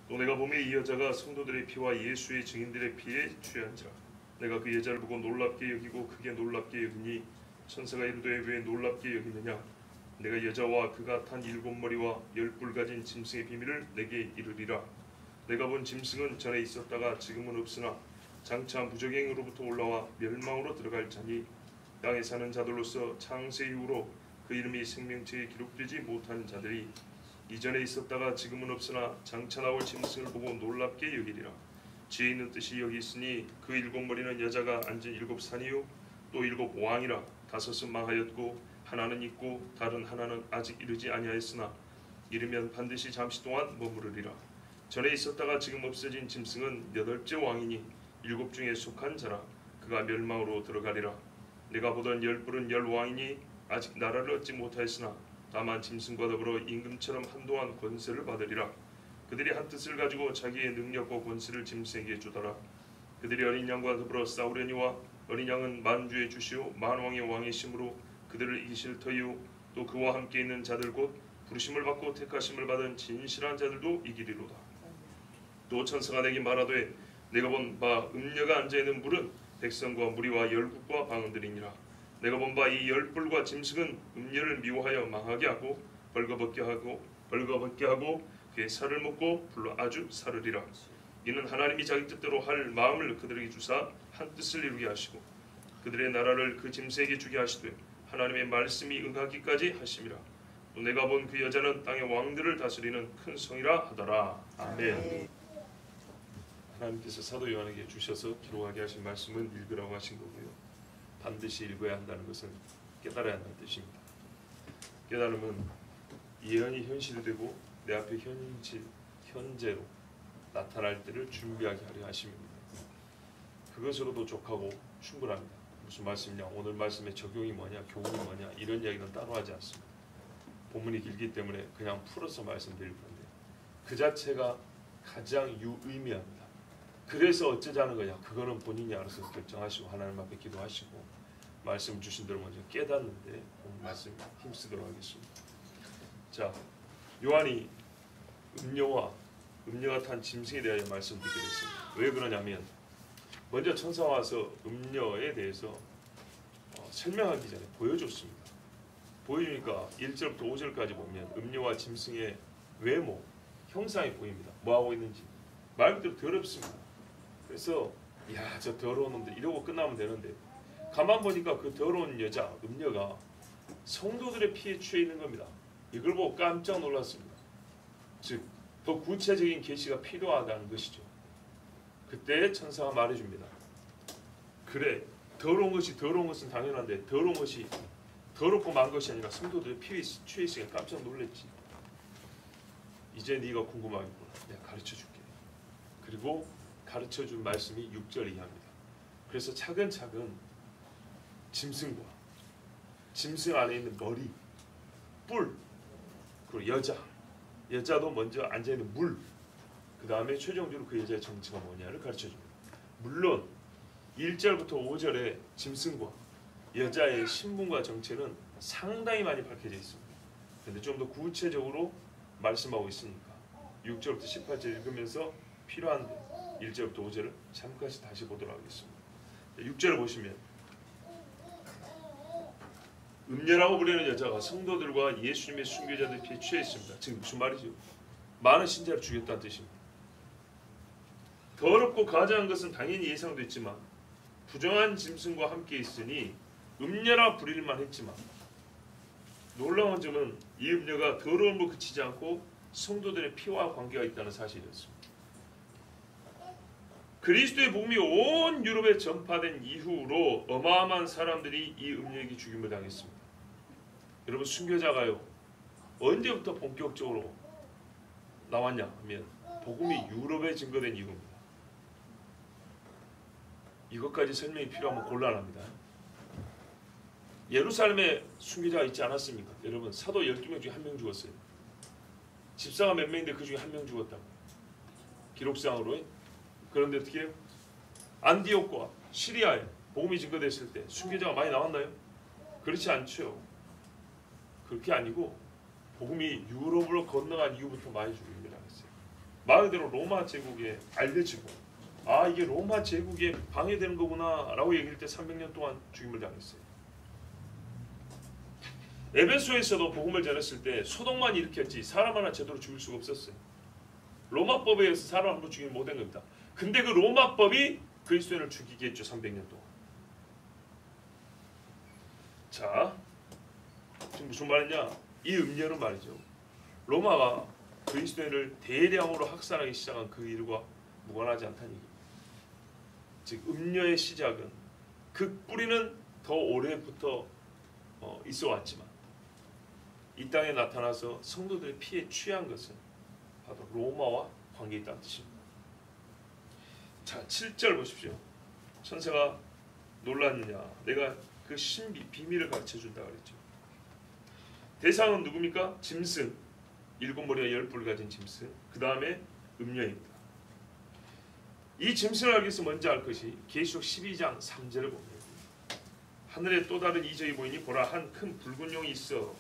또 내가 보매 이 여자가 성도들의 피와 예수의 증인들의 피에 취한지라. 내가 그 여자를 보고 놀랍게 여기고 크게 놀랍게 여기니 천사가 이르되 왜 놀랍게 여기느냐. 내가 여자와 그가 탄 7머리와 10뿔 가진 짐승의 비밀을 내게 이르리라. 내가 본 짐승은 전에 있었다가 지금은 없으나 장차 무적행으로부터 올라와 멸망으로 들어갈 자니 땅에 사는 자들로서 창세 이후로 그 이름이 생명책에 기록되지 못한 자들이 이전에 있었다가 지금은 없으나 장차 나올 짐승을 보고 놀랍게 여기리라. 지혜 있는 뜻이 여기 있으니 그 7머리는 여자가 앉은 7산이요 또 7왕이라. 5은 망하였고 하나는 있고 다른 하나는 아직 이르지 아니하였으나 이르면 반드시 잠시 동안 머무르리라. 전에 있었다가 지금 없어진 짐승은 8째 왕이니 7 중에 속한 자라. 그가 멸망으로 들어가리라. 내가 보던 10뿔은 10왕이니 아직 나라를 얻지 못하였으나 다만 짐승과 더불어 임금처럼 한동안 권세를 받으리라. 그들이 한 뜻을 가지고 자기의 능력과 권세를 짐승에게 주더라. 그들이 어린 양과 더불어 싸우려니와 어린 양은 만주의 주시오 만왕의 왕이심으로 그들을 이기실 터이요 또 그와 함께 있는 자들 곧 부르심을 받고 택하심을 받은 진실한 자들도 이기리로다. 또 천사가 내게 말하되 내가 본 바 음녀가 앉아있는 물은 백성과 무리와 열국과 방언들이니라. 내가 본 바 이 10뿔과 짐승은 음녀를 미워하여 망하게 하고 벌거벗게 하고 그의 살을 먹고 불로 아주 사르리라. 이는 하나님이 자기 뜻대로 할 마음을 그들에게 주사 한 뜻을 이루게 하시고 그들의 나라를 그 짐승에게 주게 하시되 하나님의 말씀이 응하기까지 하심이라. 또 내가 본 그 여자는 땅의 왕들을 다스리는 큰 성이라 하더라. 아멘. 하나님께서 사도 요한에게 주셔서 기록하게 하신 말씀은 읽으라고 하신 거고요. 반드시 읽어야 한다는 것은 깨달아야 한다는 뜻입니다. 깨달음은 예언이 현실이 되고 내 앞에 현재로 나타날 때를 준비하게 하려 하심입니다. 그것으로도 족하고 충분합니다. 무슨 말씀이냐, 오늘 말씀의 적용이 뭐냐, 교훈이 뭐냐 이런 이야기는 따로 하지 않습니다. 본문이 길기 때문에 그냥 풀어서 말씀드릴 건데 그 자체가 가장 유의미합니다. 그래서 어쩌자는 거냐, 그거는 본인이 알아서 결정하시고 하나님 앞에 기도하시고 말씀 주신 대로 먼저 깨닫는데 오늘 말씀 힘쓰도록 하겠습니다. 자, 요한이 음녀가 탄 짐승에 대하여 말씀드리게 됐습니다. 왜 그러냐면 먼저 천사가 와서 음녀에 대해서 설명하기 전에 보여줬습니다. 보여주니까 1절부터 5절까지 보면 음녀와 짐승의 외모, 형상이 보입니다. 뭐하고 있는지 말 그대로 더럽습니다. 그래서 야, 저 더러운 놈들 이러고 끝나면 되는데 가만 보니까 그 더러운 여자, 음녀가 성도들의 피에 취해 있는 겁니다. 이걸 보고 깜짝 놀랐습니다. 즉, 더 구체적인 계시가 필요하다는 것이죠. 그때 천사가 말해줍니다. 그래, 더러운 것은 당연한데 더러운 것이 더럽고 만 것이 아니라 성도들의 피에 취해 있으니까 깜짝 놀랐지. 이제 네가 궁금하겠구나. 내가 가르쳐줄게. 그리고 가르쳐준 말씀이 6절 이하입니다. 그래서 차근차근 짐승과 짐승 안에 있는 머리, 뿔, 그리고 여자도 먼저 앉아있는 물, 그 다음에 최종적으로 그 여자의 정체가 뭐냐를 가르쳐줍니다. 물론 1절부터 5절에 짐승과 여자의 신분과 정체는 상당히 많이 밝혀져 있습니다. 그런데 좀 더 구체적으로 말씀하고 있으니까 6절부터 18절 읽으면서 필요한데 1절부터 5절을 잠깐씩 다시 보도록 하겠습니다. 6절을 보시면 음녀라고 불리는 여자가 성도들과 예수님의 순교자들 피에 취해 있습니다. 지금 무슨 말이죠? 많은 신자를 죽였다는 뜻입니다. 더럽고 가증한 것은 당연히 예상됐지만 부정한 짐승과 함께 있으니 음녀라 부릴만 했지만 놀라운 점은 이 음녀가 더러움으로 그치지 않고 성도들의 피와 관계가 있다는 사실이었습니다. 그리스도의 복음이 온 유럽에 전파된 이후로 어마어마한 사람들이 이 음녀에게 죽임을 당했습니다. 여러분, 순교자가요 언제부터 본격적으로 나왔냐 하면 복음이 유럽에 증거된 이후입니다. 이것까지 설명이 필요하면 곤란합니다. 예루살렘에 순교자가 있지 않았습니까? 여러분, 사도 12명 중에 1명 죽었어요. 집사가 몇 명인데 그 중에 1명 죽었다고 기록상으로. 그런데 어떻게 해요? 안디옥과 시리아에 복음이 증거됐을 때 순교자가 많이 나왔나요? 그렇지 않죠. 그렇게 아니고 복음이 유럽으로 건너간 이후부터 많이 죽임을 당했어요. 말 그대로 로마 제국에 알려지고 이게 로마 제국에 방해되는 거구나 라고 얘기할 때 300년 동안 죽임을 당했어요. 에베소에서도 복음을 전했을 때 소동만 일으켰지 사람 하나 제대로 죽일 수가 없었어요. 로마법에 의해서 사람 한 번 죽이면 못한 겁니다. 근데 그 로마법이 그리스도인을 죽이게 했죠. 300년 동안. 자, 지금 무슨 말이냐? 이 음녀는 말이죠. 로마가 그리스도인을 대량으로 학살하기 시작한 그 일과 무관하지 않다는 얘기입니다. 즉 음녀의 시작은 그 뿌리는 더 오래부터 있어 왔지만 이 땅에 나타나서 성도들의 피에 취한 것은 바로 로마와 관계 있다는 뜻입니다. 자, 7절 보십시오. 천사가 놀랐느냐? 내가 그 신비 비밀을 가르쳐 준다 그랬죠. 대상은 누굽니까? 짐승, 7머리와 10뿔을 가진 짐승. 그 다음에 음녀입니다. 이 짐승을 알기 위해서 먼저 알 것이 계시록 12장 3절을 봅니다. 하늘에 또 다른 이적이 보이니 보라, 한 큰 붉은 용이 있어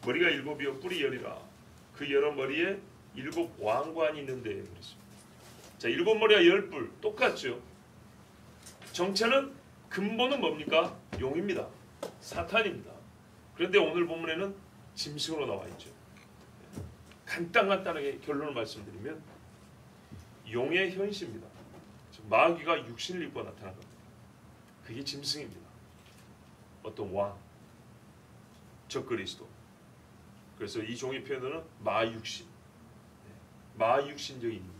머리가 7이요 뿔이 10이라. 그 여러 머리에 7 왕관이 있는데 그렇습니다. 자, 7머리와 10뿔 똑같죠. 정체는 근본은 뭡니까? 용입니다. 사탄입니다. 그런데 오늘 본문에는 짐승으로 나와 있죠. 간단하게 결론을 말씀드리면 용의 현시입니다. 마귀가 육신을 입고 나타난 겁니다. 그게 짐승입니다. 어떤 왕, 적그리스도. 그래서 이 종의 표현은 마육신, 마육신적인 인물.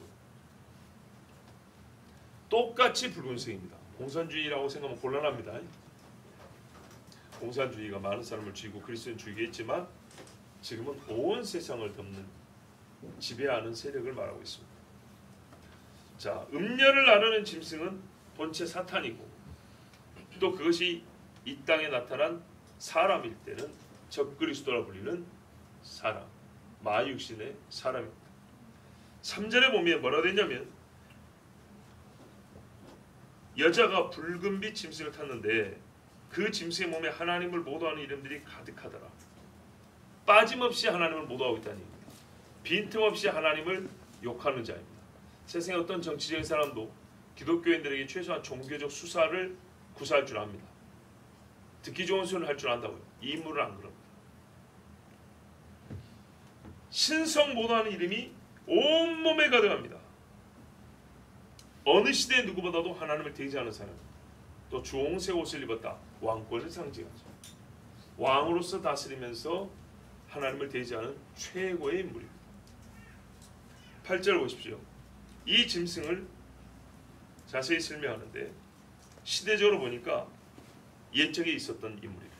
똑같이 붉은색입니다. 공산주의라고 생각하면 곤란합니다. 공산주의가 많은 사람을 죽이고 그리스도인 죽이게 했지만 지금은 온 세상을 덮는 지배하는 세력을 말하고 있습니다. 자, 음녀를 나르는 짐승은 본체 사탄이고 또 그것이 이 땅에 나타난 사람일 때는 적그리스도라 불리는 사람, 마육신의 사람입니다. 3절에 보면 뭐라고 되냐면 여자가 붉은빛 짐승을 탔는데 그 짐승의 몸에 하나님을 모독하는 이름들이 가득하더라. 빠짐없이 하나님을 모독하고 있다는 얘기입니다. 빈틈없이 하나님을 욕하는 자입니다. 세상의 어떤 정치적인 사람도 기독교인들에게 최소한 종교적 수사를 구사할 줄 압니다. 듣기 좋은 소리를 할 줄 안다고요. 이 인물은 안 그럽니다. 신성 모독하는 이름이 온몸에 가득합니다. 어느 시대 누구보다도 하나님을 대지하는 사람, 또 주홍색 옷을 입었다. 왕권을 상징하죠. 왕으로서 다스리면서 하나님을 대지하는 최고의 인물입니다. 8절 보십시오. 이 짐승을 자세히 설명하는데 시대적으로 보니까 옛적에 있었던 인물이에요.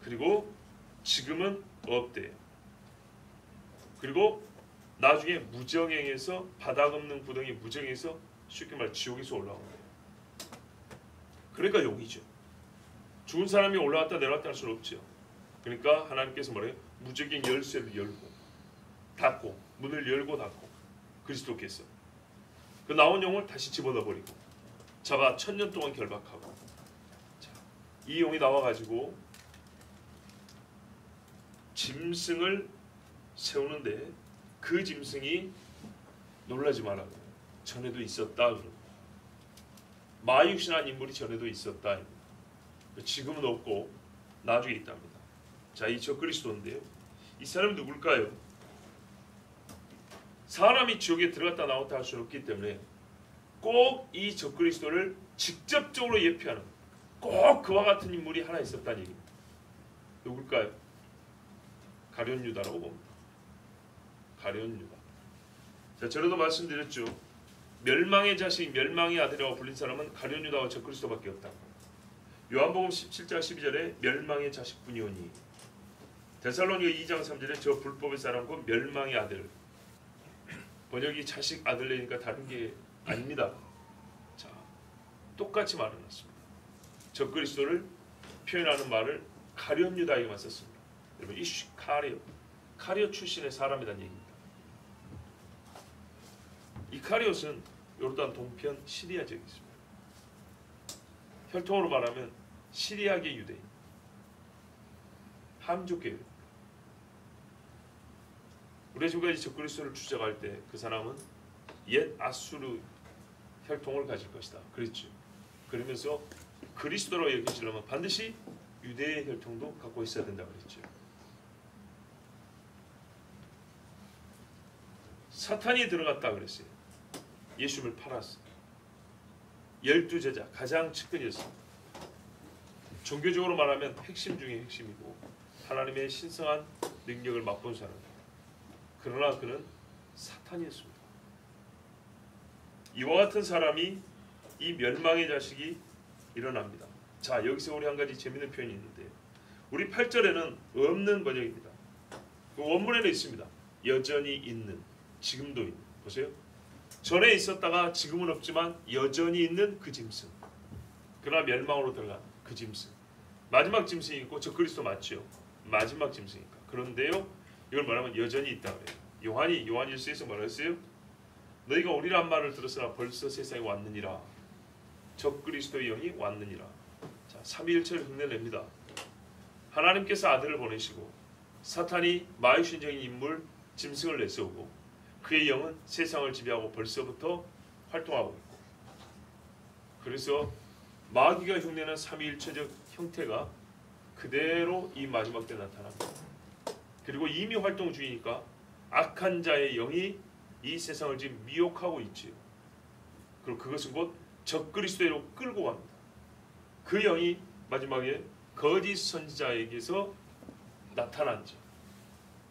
그리고 지금은 없대요. 그리고 나중에 무정행에서 바닥 없는 구덩이 무정행에서 쉽게 말해 지옥에서 올라온 거예요. 그러니까 용이죠. 죽은 사람이 올라왔다 내려왔다 할 수는 없죠. 그러니까 하나님께서 뭐래요? 무적인 열쇠를 열고 닫고 문을 열고 닫고 그리스도께서 그 나온 용을 다시 집어넣어 버리고 잡아 1000년 동안 결박하고 자, 이 용이 나와가지고 짐승을 세우는데 그 짐승이 놀라지 말라고 전에도 있었다. 마육신한 인물이 전에도 있었다. 지금은 없고 나중에 있답니다. 자, 이 적그리스도인데요. 이 사람이 누굴까요? 사람이 지옥에 들어갔다 나왔다 할 수는 없기 때문에 꼭 이 적그리스도를 직접적으로 예표하는 꼭 그와 같은 인물이 하나 있었다는 얘기입니다. 누굴까요? 가룟 유다라고 봅니다. 가룟 유다. 자, 전에도 말씀드렸죠. 멸망의 자식, 멸망의 아들이라고 불린 사람은 가룟 유다와 적그리스도밖에 없다. 요한복음 17장 12절에 멸망의 자식뿐이오니 데살로니가 2장 3절에 저 불법의 사람과 멸망의 아들. 번역이 자식 아들내니까 다른 게 아닙니다. 자, 똑같이 말해놨습니다. 적그리스도를 표현하는 말을 가룟 유다에게만 썼습니다. 여러분 이슈 카리오 출신의 사람이라는 얘기입니다. 이 카리옷은 요르단 동편 시리아 지역에 있습니다. 혈통으로 말하면 시리아계 유대인, 함족계. 우리가 지금까지 적그리스도를 추적할 때 그 사람은 옛 아수르 혈통을 가질 것이다. 그랬죠. 그러면서 그리스도로 여기시려면 반드시 유대의 혈통도 갖고 있어야 된다고 그랬죠. 사탄이 들어갔다 그랬어요. 예수를 팔았어. 12제자 가장 측근이었습니다. 종교적으로 말하면 핵심 중에 핵심이고 하나님의 신성한 능력을 맛본 사람. 그러나 그는 사탄이었습니다. 이와 같은 사람이 이 멸망의 자식이 일어납니다. 자, 여기서 우리 한 가지 재미있는 표현이 있는데요. 우리 8절에는 없는 번역입니다. 그 원문에는 있습니다. 여전히 있는, 지금도 있는. 보세요. 전에 있었다가 지금은 없지만 여전히 있는 그 짐승. 그러나 멸망으로 들어간 그 짐승. 마지막 짐승이 있고 저 그리스도 맞죠? 마지막 짐승이니까. 그런데요, 이걸 말하면 여전히 있다 그래요. 요한이 요한일서에서 뭐라 했어요? 너희가 오리란 말을 들었으나 벌써 세상에 왔느니라. 적그리스도의 영이 왔느니라. 자, 삼위일체를 흉내냅니다. 하나님께서 아들을 보내시고 사탄이 마유신적인 인물 짐승을 내세우고 그의 영은 세상을 지배하고 벌써부터 활동하고 있고, 그래서 마귀가 흉내낸 삼위일체적 형태가 그대로 이 마지막 때 나타납니다. 그리고 이미 활동 중이니까 악한 자의 영이 이 세상을 지금 미혹하고 있지요. 그리고 그것은 곧 적그리스도로 끌고 갑니다. 그 영이 마지막에 거짓 선지자에게서 나타난죠.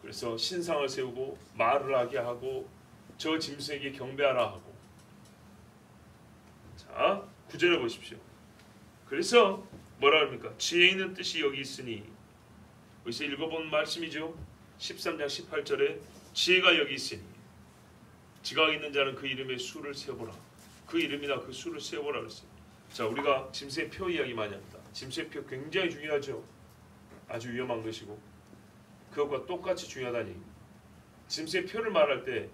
그래서 신상을 세우고 말을 하게 하고 저 짐승에게 경배하라 하고. 자, 9절을 보십시오. 그래서 뭐라 합니까? 지혜 있는 뜻이 여기 있으니, 여기서 읽어본 말씀이죠. 13장 18절에 지혜가 여기 있으니 지각 있는 자는 그 이름의 수를 세어보라. 그 이름이나 그 수를 세어보라 그랬어요. 자, 우리가 짐승의 표 이야기 많이 합니다. 짐승의 표 굉장히 중요하죠. 아주 위험한 것이고 그것과 똑같이 중요하다는 얘기입니다. 짐승의 표를 말할 때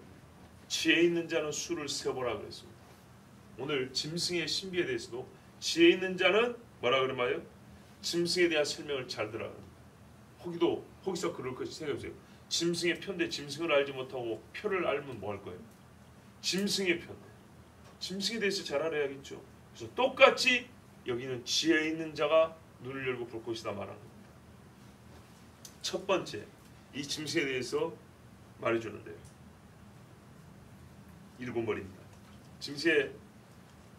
지혜 있는 자는 수를 세어보라 그랬습니다. 오늘 짐승의 신비에 대해서도 지혜 있는 자는 뭐라 그러나요? 짐승에 대한 설명을 잘 들어야 합니다. 혹시서 그럴 것이 생각해보세요. 짐승의 표인데 짐승을 알지 못하고 표를 알면 뭐 할 거예요? 짐승의 표. 짐승에 대해서 잘 알아야겠죠. 그래서 똑같이 여기는 지혜 있는 자가 눈을 열고 볼 것이다 말하는 겁니다. 첫 번째, 이 짐승에 대해서 말해주는데요. 7머리입니다. 짐승의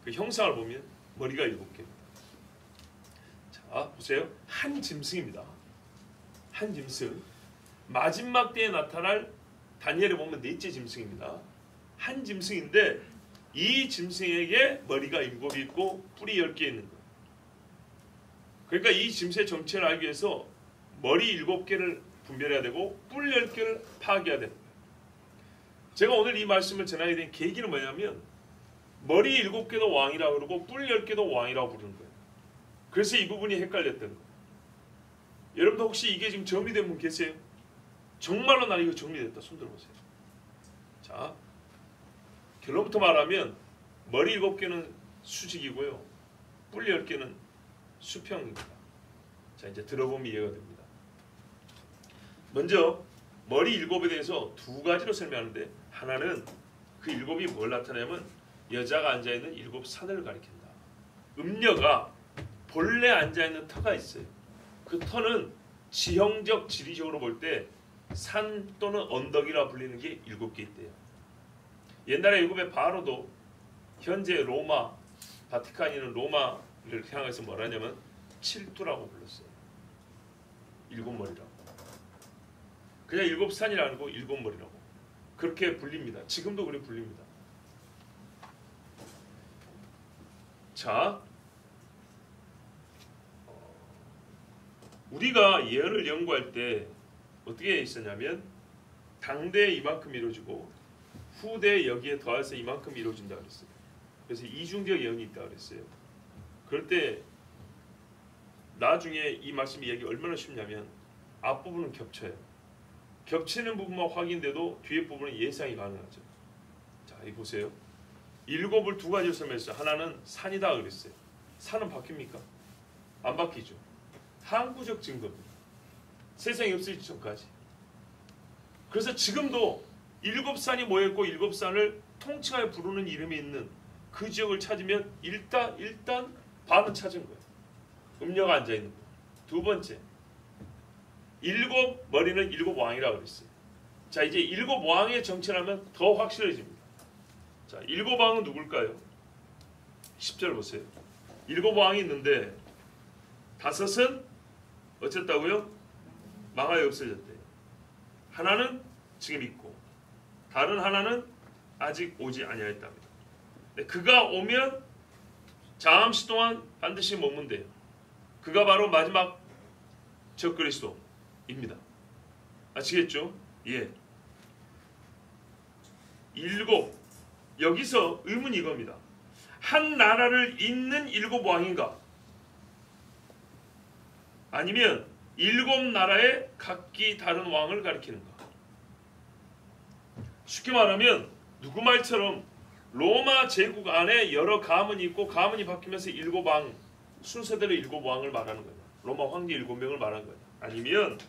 그 형상을 보면 머리가 7개입니다. 자, 보세요. 한 짐승입니다. 한 짐승. 마지막 때에 나타날 다니엘에 보면 넷째 짐승입니다. 한 짐승인데 이 짐승에게 머리가 7이 있고 뿔이 10개 있는 거예요. 그러니까 이 짐승의 정체를 알기 위해서 머리 7개를 분별해야 되고 뿔 10개를 파악해야 되는 거예요. 제가 오늘 이 말씀을 전하게 된 계기는 뭐냐면 머리 7개도 왕이라고 그러고 뿔 10개도 왕이라고 부르는 거예요. 그래서 이 부분이 헷갈렸던 거예요. 여러분도 혹시 이게 지금 정리된 분 계세요? 정말로 나 이거 정리됐다. 손 들어보세요. 자, 결론부터 말하면 머리 7개는 수직이고요. 뿔 10개는 수평입니다. 자, 이제 들어보면 이해가 됩니다. 먼저 머리 7에 대해서 두 가지로 설명하는데, 하나는 그 7이 뭘 나타내냐면 여자가 앉아있는 7 산을 가리킨다. 음녀가 본래 앉아있는 터가 있어요. 그 터는 지형적 지리적으로 볼 때 산 또는 언덕이라 불리는 게 7개 있대요. 옛날에 7의 바로도 현재 로마, 바티칸이 있는 로마를 향해서 뭐라 하냐면 칠두라고 불렀어요. 7머리라고. 그냥 7산이 아니고 7머리라고. 그렇게 불립니다. 지금도 그렇게 불립니다. 자, 우리가 예언을 연구할 때 어떻게 있었냐면 당대에 이만큼 이루어지고 후대에 여기에 더해서 이만큼 이루어진다 그랬어요. 그래서 이중적 예언이 있다 그랬어요. 그럴 때 나중에 이 말씀 이야기 얼마나 쉽냐면 앞부분은 겹쳐요. 겹치는 부분만 확인돼도 뒤에 부분은 예상이 가능하죠. 자, 이 보세요. 7을 두 가지로 설명했어요. 하나는 산이다 그랬어요. 산은 바뀝니까? 안 바뀌죠. 항구적 증거입니다. 세상이 없어지기 전까지. 그래서 지금도 일곱 산이 모였고 일곱 산을 통칭하여 부르는 이름이 있는 그 지역을 찾으면 일단 반은 찾은 거예요. 음녀가 앉아있는 거. 두 번째, 일곱 머리는 일곱 왕이라고 그랬어요. 자, 이제 일곱 왕의 정체를 하면 더 확실해집니다. 자, 일곱 왕은 누굴까요? 10절 보세요. 일곱 왕이 있는데 다섯은 어쨌다고요? 망하여 없어졌대요. 하나는 지금 있고 다른 하나는 아직 오지 아니하였답니다. 그가 오면 잠시 동안 반드시 머문대요. 그가 바로 마지막 적그리스도입니다. 아시겠죠? 예. 일곱, 여기서 의문이 이겁니다. 한 나라를 잇는 일곱 왕인가? 아니면 일곱 나라의 각기 다른 왕을 가리키는가? 쉽게 말하면 누구 말처럼 로마 제국 안에 여러 가문이 있고 가문이 바뀌면서 일곱 왕, 순서대로 일곱 왕을 말하는 거예요. 로마 황제 일곱 명을 말하는 거예요. 아니면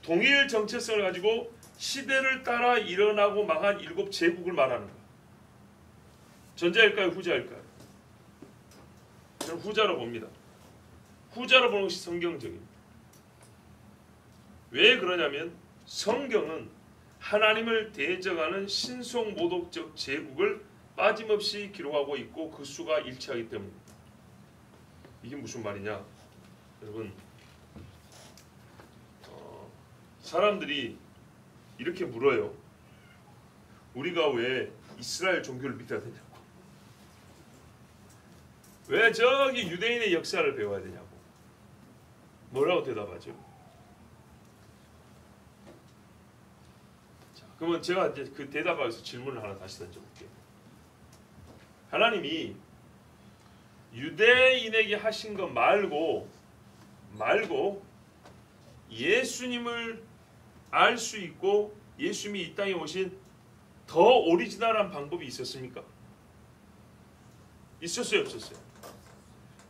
동일 정체성을 가지고 시대를 따라 일어나고 망한 일곱 제국을 말하는 거예요. 전자일까요? 후자일까요? 저는 후자로 봅니다. 후자로 보는 것이 성경적입니다. 왜 그러냐면 성경은 하나님을 대적하는 신성 모독적 제국을 빠짐없이 기록하고 있고 그 수가 일치하기 때문입니다. 이게 무슨 말이냐? 여러분, 사람들이 이렇게 물어요. 우리가 왜 이스라엘 종교를 믿어야 되냐고. 왜 저기 유대인의 역사를 배워야 되냐고. 뭐라고 대답하죠? 자, 그러면 제가 이제 그 대답하기 위해서 질문을 하나 다시 던져볼게요. 하나님이 유대인에게 하신 것 말고 예수님을 알 수 있고 예수님이 이 땅에 오신 더 오리지널한 방법이 있었습니까? 있었어요, 없었어요?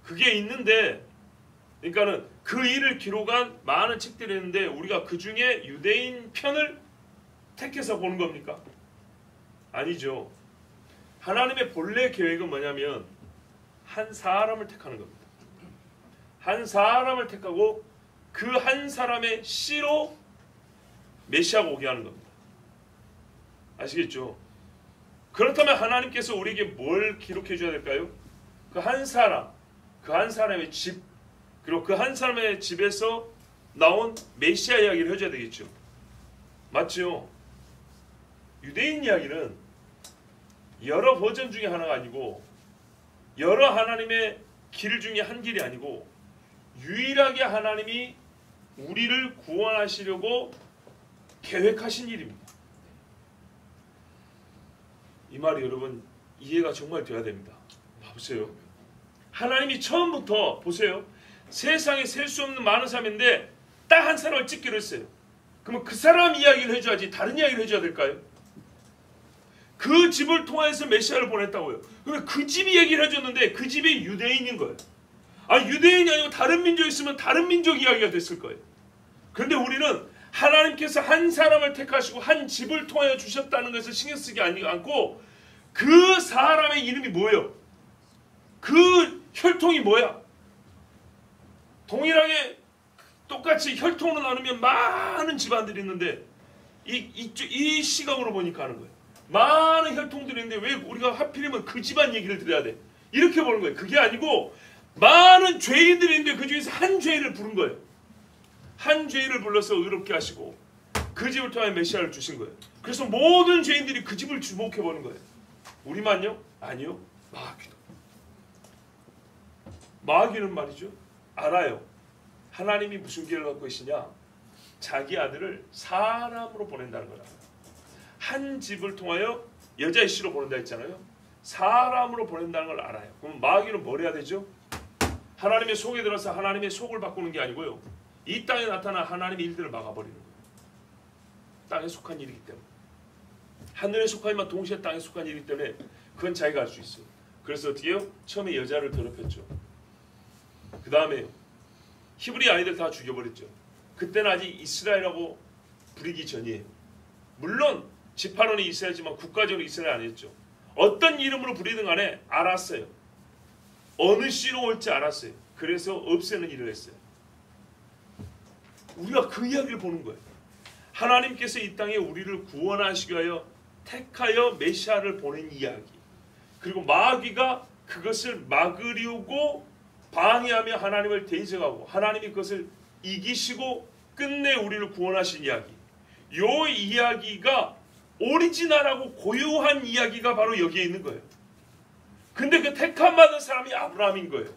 그게 있는데, 그러니까는 그 일을 기록한 많은 책들이 있는데 우리가 그 중에 유대인 편을 택해서 보는 겁니까? 아니죠. 하나님의 본래 계획은 뭐냐면 한 사람을 택하는 겁니다. 한 사람을 택하고 그 한 사람의 씨로 메시아가 오게 하는 겁니다. 아시겠죠? 그렇다면 하나님께서 우리에게 뭘 기록해 줘야 될까요? 그 한 사람, 그 한 사람의 집, 그리고 그 한 사람의 집에서 나온 메시아 이야기를 해줘야 되겠죠. 맞죠? 유대인 이야기는 여러 버전 중에 하나가 아니고 여러 하나님의 길 중에 한 길이 아니고 유일하게 하나님이 우리를 구원하시려고 계획하신 일입니다. 이 말이 여러분 이해가 정말 돼야 됩니다. 봐보세요. 하나님이 처음부터 보세요. 세상에 셀 수 없는 많은 사람인데 딱 한 사람을 찍기로 했어요. 그러면 그 사람 이야기를 해줘야지 다른 이야기를 해줘야 될까요? 그 집을 통해서 메시아를 보냈다고요. 그러면 그 집이 얘기를 해줬는데 그 집이 유대인인 거예요. 아, 유대인이 아니고 다른 민족이 있으면 다른 민족 이야기가 됐을 거예요. 그런데 우리는 하나님께서 한 사람을 택하시고 한 집을 통하여 주셨다는 것을 신경 쓰지 않고 그 사람의 이름이 뭐예요? 그 혈통이 뭐야? 동일하게 똑같이 혈통으로 나누면 많은 집안들이 있는데 이 시각으로 보니까 하는 거예요. 많은 혈통들이 있는데 왜 우리가 하필이면 그 집안 얘기를 들어야 돼? 이렇게 보는 거예요. 그게 아니고 많은 죄인들이 있는데 그 중에서 한 죄인을 부른 거예요. 한 죄인을 불러서 의롭게 하시고 그 집을 통해 메시아를 주신 거예요. 그래서 모든 죄인들이 그 집을 주목해 보는 거예요. 우리만요? 아니요. 마귀도. 마귀는 말이죠. 알아요. 하나님이 무슨 길을 갖고 계시냐? 자기 아들을 사람으로 보낸다는 걸 알아요. 한 집을 통하여 여자의 씨로 보낸다 했잖아요. 사람으로 보낸다는 걸 알아요. 그럼 마귀는 뭘 해야 되죠? 하나님의 속에 들어서 하나님의 속을 바꾸는 게 아니고요. 이 땅에 나타난 하나님의 일들을 막아버리는 거예요. 땅에 속한 일이기 때문에. 하늘에 속하지만 동시에 땅에 속한 일이기 때문에 그건 자기가 할 수 있어요. 그래서 어떻게 해요? 처음에 여자를 더럽혔죠. 그 다음에 히브리 아이들 다 죽여버렸죠. 그때는 아직 이스라엘하고 부리기 전이에요. 물론 지파로는 이스라엘이지만 국가적으로 이스라엘 아니었죠. 어떤 이름으로 부리든 간에 알았어요. 어느 씨로 올지 알았어요. 그래서 없애는 일을 했어요. 우리가 그 이야기를 보는 거예요. 하나님께서 이 땅에 우리를 구원하시기 위하여 택하여 메시아를 보낸 이야기. 그리고 마귀가 그것을 막으려고 방해하며 하나님을 대적하고 하나님이 그것을 이기시고 끝내 우리를 구원하신 이야기. 요 이야기가 오리지널하고 고유한 이야기가 바로 여기에 있는 거예요. 근데 그 택함 받은 사람이 아브라함인 거예요.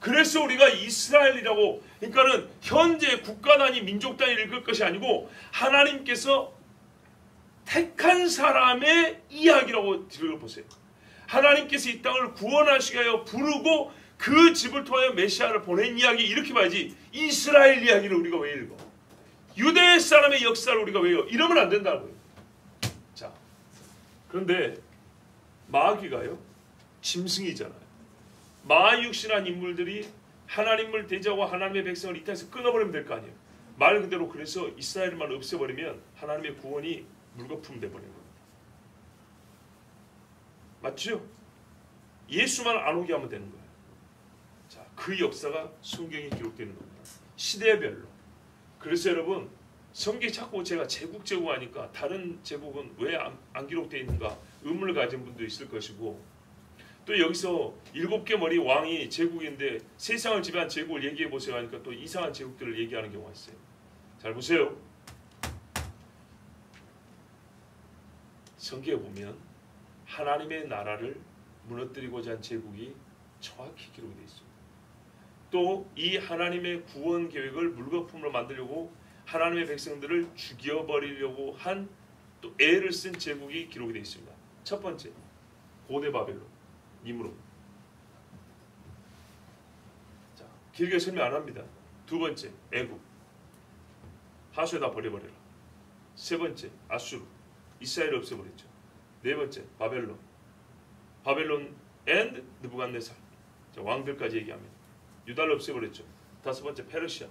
그래서 우리가 이스라엘이라고, 그러니까는 현재 국가 단위 민족 단위를 읽을 것이 아니고 하나님께서 택한 사람의 이야기라고 들어보세요. 하나님께서 이 땅을 구원하시기 위하여 부르고 그 집을 통하여 메시아를 보낸 이야기, 이렇게 봐야지. 이스라엘 이야기를 우리가 왜 읽어? 유대 사람의 역사를 우리가 왜 읽어? 이러면 안 된다고요. 자, 그런데 마귀가요, 짐승이잖아요. 마육신한 인물들이 하나님을 대적하고 하나님의 백성을 이 땅에서 끊어버리면 될 거 아니에요. 말 그대로 그래서 이스라엘만 없애버리면 하나님의 구원이 물거품 돼버리는 겁니다. 맞죠? 예수만 안 오게 하면 되는 거예요. 자, 그 역사가 성경에 기록되는 겁니다. 시대별로. 그래서 여러분, 성경이 자꾸 제가 제국 하니까 다른 제국은 왜 안 기록되어 있는가 의문을 가진 분도 있을 것이고, 또 여기서 7개 머리 왕이 제국인데 세상을 지배한 제국을 얘기해 보세요 하니까 또 이상한 제국들을 얘기하는 경우가 있어요. 잘 보세요. 성경에 보면 하나님의 나라를 무너뜨리고자 한 제국이 정확히 기록이 되어 있습니다. 또 이 하나님의 구원 계획을 물거품으로 만들려고 하나님의 백성들을 죽여버리려고 한 또 애를 쓴 제국이 기록이 되어 있습니다. 첫 번째, 고대 바벨론, 니므롯. 자, 길게 설명 안 합니다. 두 번째, 애굽. 하수에다 버려버려라. 세 번째, 아수르. 이스라엘 없애버렸죠. 네 번째, 바벨론. 바벨론 앤 느부갓네살. 왕들까지 얘기합니다. 유다를 없애버렸죠. 다섯 번째, 페르시아.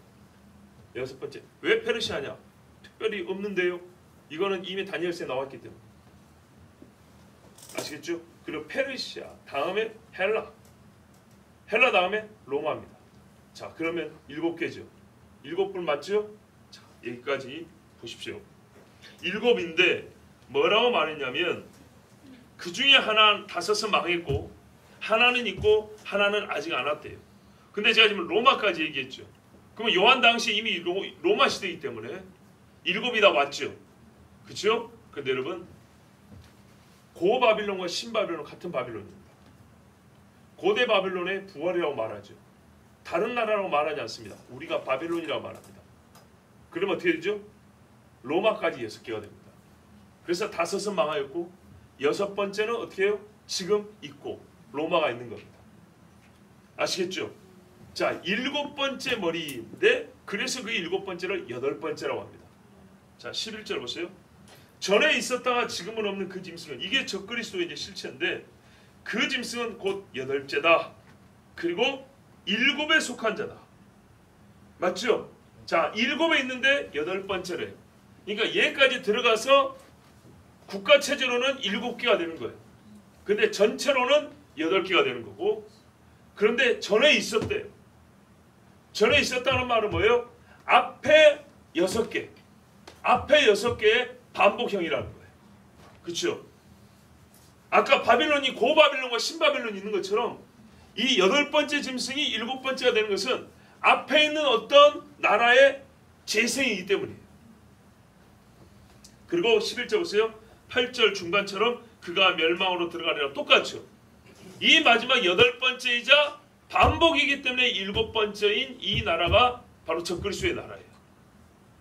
여섯 번째, 왜 페르시아냐? 특별히 없는데요. 이거는 이미 다니엘서에 나왔기 때문에. 아시겠죠? 그리고 페르시아 다음에 헬라. 헬라 다음에 로마입니다. 자, 그러면 7개죠. 7분 맞죠? 자, 여기까지 보십시오. 7인데 뭐라고 말했냐면 그 중에 하나 5은 망했고 하나는 있고 하나는 아직 안 왔대요. 근데 제가 지금 로마까지 얘기했죠. 그러면 요한 당시 이미 로마 시대이기 때문에 7이 다 왔죠. 그렇죠? 근데 여러분, 고바빌론과 신바빌론 같은 바빌론입니다. 고대 바빌론의 부활이라고 말하죠. 다른 나라라고 말하지 않습니다. 우리가 바빌론이라고 말합니다. 그러면 어떻게 되죠? 로마까지 6개가 됩니다. 그래서 5은 망하였고 6번째는 어떻게 해요? 지금 있고 로마가 있는 겁니다. 아시겠죠? 자, 7번째 머리인데 그래서 그 7번째를 8번째라고 합니다. 자, 11절 보세요. 전에 있었다가 지금은 없는 그 짐승은, 이게 적그리스도의 이제 실체인데, 그 짐승은 곧 8째다. 그리고 7에 속한 자다. 맞죠? 자, 7에 있는데 8번째래. 그러니까 얘까지 들어가서 국가 체제로는 7개가 되는 거예요. 근데 전체로는 8개가 되는 거고, 그런데 전에 있었대요. 전에 있었다는 말은 뭐예요? 앞에 6개. 앞에 6개의 반복형이라는 거예요. 그렇죠? 아까 바빌론이 고바빌론과 신바빌론이 있는 것처럼 이 8번째 짐승이 7번째가 되는 것은 앞에 있는 어떤 나라의 재생이기 때문이에요. 그리고 11절 보세요. 8절 중간처럼 그가 멸망으로 들어가리라. 똑같죠? 이 마지막 8번째이자 반복이기 때문에 7번째인 이 나라가 바로 적그리스도의 나라예요.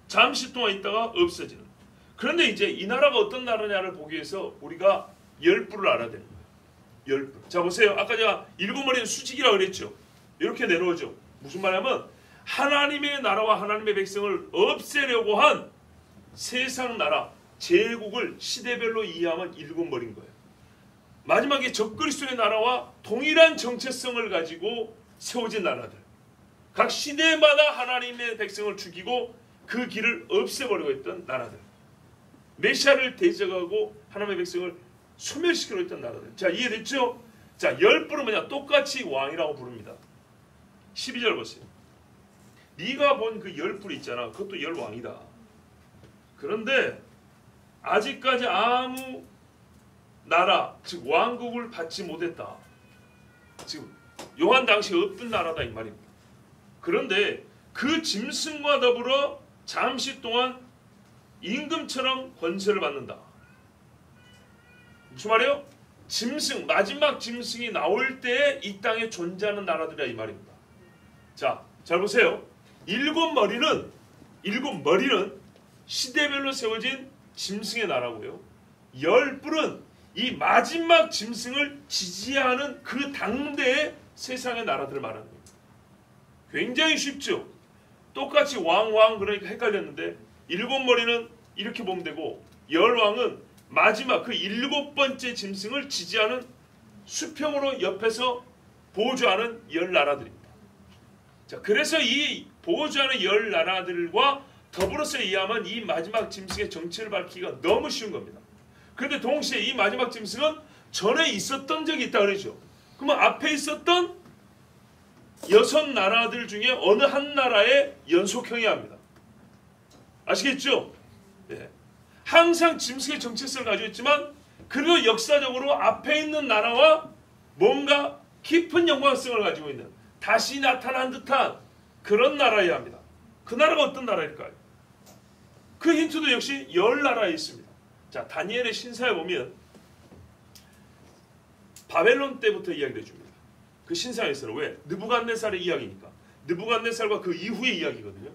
잠시 동안 있다가 없어지는. 그런데 이제 이 나라가 어떤 나라냐를 보기 위해서 우리가 10부를 알아야 되는 거예요. 10부. 자, 보세요. 아까 제가 7머리는 수직이라고 그랬죠. 이렇게 내려오죠. 무슨 말이냐면 하나님의 나라와 하나님의 백성을 없애려고 한 세상 나라, 제국을 시대별로 이해하면 7머리인 거예요. 마지막에 적그리스도의 나라와 동일한 정체성을 가지고 세워진 나라들. 각 시대마다 하나님의 백성을 죽이고 그 길을 없애버리고 있던 나라들. 메시아를 대적하고 하나님의 백성을 소멸시키려 했던 나라들. 자, 이해됐죠? 자, 열불은 뭐냐? 똑같이 왕이라고 부릅니다. 12절 보세요. 네가 본 그 열불 있잖아. 그것도 열왕이다. 그런데 아직까지 아무 나라, 즉 왕국을 받지 못했다. 지금 요한 당시 없던 나라다 이 말입니다. 그런데 그 짐승과 더불어 잠시 동안 임금처럼 권세를 받는다. 무슨 말이에요? 짐승, 마지막 짐승이 나올 때 이 땅에 존재하는 나라들이야 이 말입니다. 자, 잘 보세요. 일곱 머리는 시대별로 세워진 짐승의 나라고요. 열뿔은 이 마지막 짐승을 지지하는 그 당대의 세상의 나라들을 말하는 겁니다. 굉장히 쉽죠. 똑같이 왕 그러니까 헷갈렸는데 일곱 머리는 이렇게 보면 되고 열왕은 마지막 그 일곱 번째 짐승을 지지하는 수평으로 옆에서 보조하는 열 나라들입니다. 자, 그래서 이 보조하는 열 나라들과 더불어서 이해하면 이 마지막 짐승의 정체를 밝히기가 너무 쉬운 겁니다. 그런데 동시에 이 마지막 짐승은 전에 있었던 적이 있다 그러죠. 그러면 앞에 있었던 6 나라들 중에 어느 한 나라에 연속형이야 합니다. 아시겠죠? 네. 항상 짐승의 정체성을 가지고 있지만 그리고 역사적으로 앞에 있는 나라와 뭔가 깊은 연관성을 가지고 있는 다시 나타난 듯한 그런 나라여야 합니다. 그 나라가 어떤 나라일까요? 그 힌트도 역시 열 나라에 있습니다. 자, 다니엘의 신사에 보면 바벨론 때부터 이야기를 해줍니다. 그 신사에서는 왜? 느부갓네살의 이야기니까. 느부갓네살과 그 이후의 이야기거든요.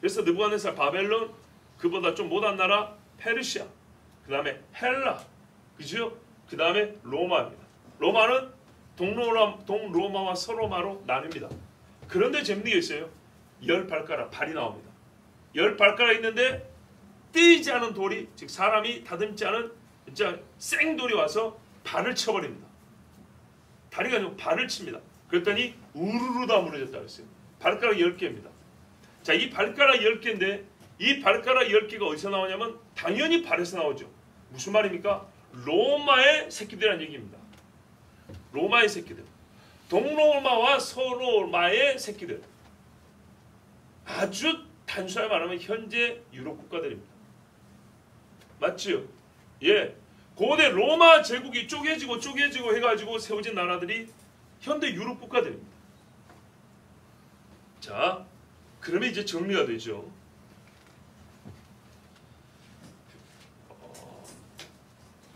그래서 느부갓네살 바벨론, 그보다 좀 못한 나라 페르시아, 그 다음에 헬라, 그죠? 그 다음에 로마입니다. 로마는 동로마와 서로마로 나뉩니다. 그런데 재밌는 게 있어요. 10발가락, 발이 나옵니다. 10발가락 있는데 띄지 않은 돌이, 즉 사람이 다듬지 않은 진짜 생돌이 와서 발을 쳐버립니다. 다리가 아니고 발을 칩니다. 그랬더니 우르르 다 무너졌다 그랬어요. 발가락 10개입니다. 자, 이 발가락 10개인데 이 발가락 10개가 어디서 나오냐면 당연히 발에서 나오죠. 무슨 말입니까? 로마의 새끼들이라는 얘기입니다. 로마의 새끼들. 동로마와 서로마의 새끼들. 아주 단순하게 말하면 현재 유럽 국가들입니다. 맞죠? 예. 고대 로마 제국이 쪼개지고 해가지고 세워진 나라들이 현대 유럽 국가들입니다. 자, 그러면 이제 정리가 되죠.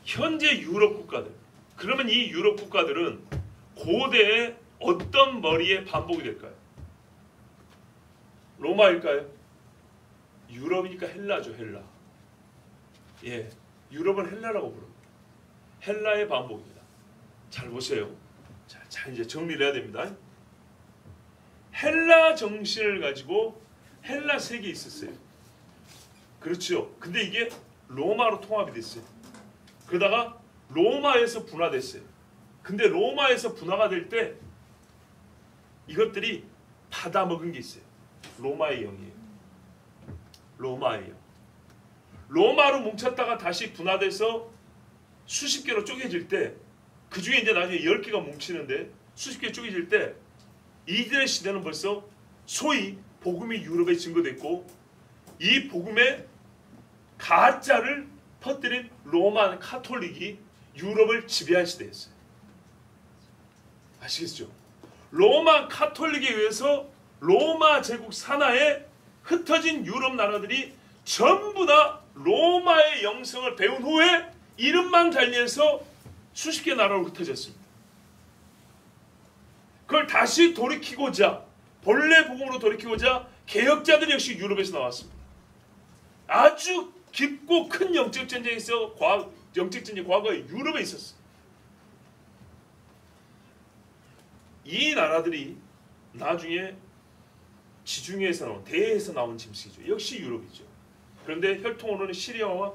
현재 유럽 국가들. 그러면 이 유럽 국가들은 고대의 어떤 머리의 반복이 될까요? 로마일까요? 유럽이니까 헬라죠, 헬라. 예, 유럽은 헬라라고 부릅니다. 헬라의 반복입니다. 잘 보세요. 자, 이제 정리를 해야 됩니다. 헬라 정신을 가지고 헬라 세계에 있었어요. 그렇죠. 근데 이게 로마로 통합이 됐어요. 그러다가 로마에서 분화됐어요. 근데 로마에서 분화가 될 때 이것들이 받아먹은 게 있어요. 로마의 영이에요. 로마의 영. 로마로 뭉쳤다가 다시 분화돼서 수십 개로 쪼개질 때 그 중에 이제 나중에 10개가 뭉치는데 수십 개 쪼개질 때 이들의 시대는 벌써 소위 복음이 유럽에 증거됐고 이 복음의 가짜를 퍼뜨린 로마 카톨릭이 유럽을 지배한 시대였어요. 아시겠죠? 로마 카톨릭에 의해서 로마 제국 산하에 흩어진 유럽 나라들이 전부 다 로마의 영성을 배운 후에 이름만 달리해서 수십 개 나라로 흩어졌습니다. 그걸 다시 돌이키고자 본래 복음으로 돌이키고자 개혁자들이 역시 유럽에서 나왔습니다. 아주 깊고 큰 영적 전쟁이 있어 영적 전쟁이 과거에 유럽에 있었어요. 이 나라들이 나중에 지중해에서 나온 대해에서 나온 짐승이죠. 역시 유럽이죠. 그런데 혈통으로는 시리아와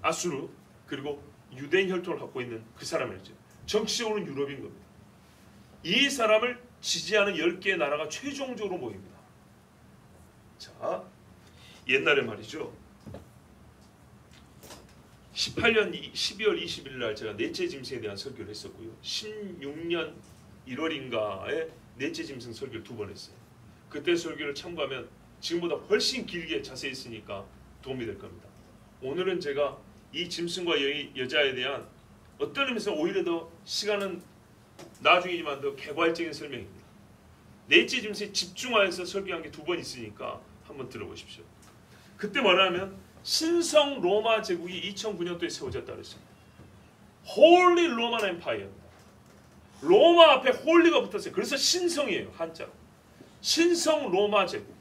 아수르 그리고 유대인 혈통을 갖고 있는 그 사람이었죠. 정치적으로는 유럽인 겁니다. 이 사람을 지지하는 10개의 나라가 최종적으로 모입니다. 자, 옛날에 말이죠. 18년 12월 20일 날 제가 넷째 짐승에 대한 설교를 했었고요. 16년 1월인가에 넷째 짐승 설교를 2번 했어요. 그때 설교를 참고하면 지금보다 훨씬 길게 자세히 했으니까 도움이 될 겁니다. 오늘은 제가 이 짐승과 여자에 대한 어떤 의미에서 오히려 더 시간은 나중이지만 더 개괄적인 설명입니다. 넷째 짐승에 집중하여서 설교한 게 2번 있으니까 한번 들어보십시오. 그때 뭐라면 신성 로마 제국이 2009년도에 세워졌다 그랬습니다. 홀리 로만 엠파이어입니다. 로마 앞에 홀리가 붙었어요. 그래서 신성이에요. 한자로. 신성 로마 제국.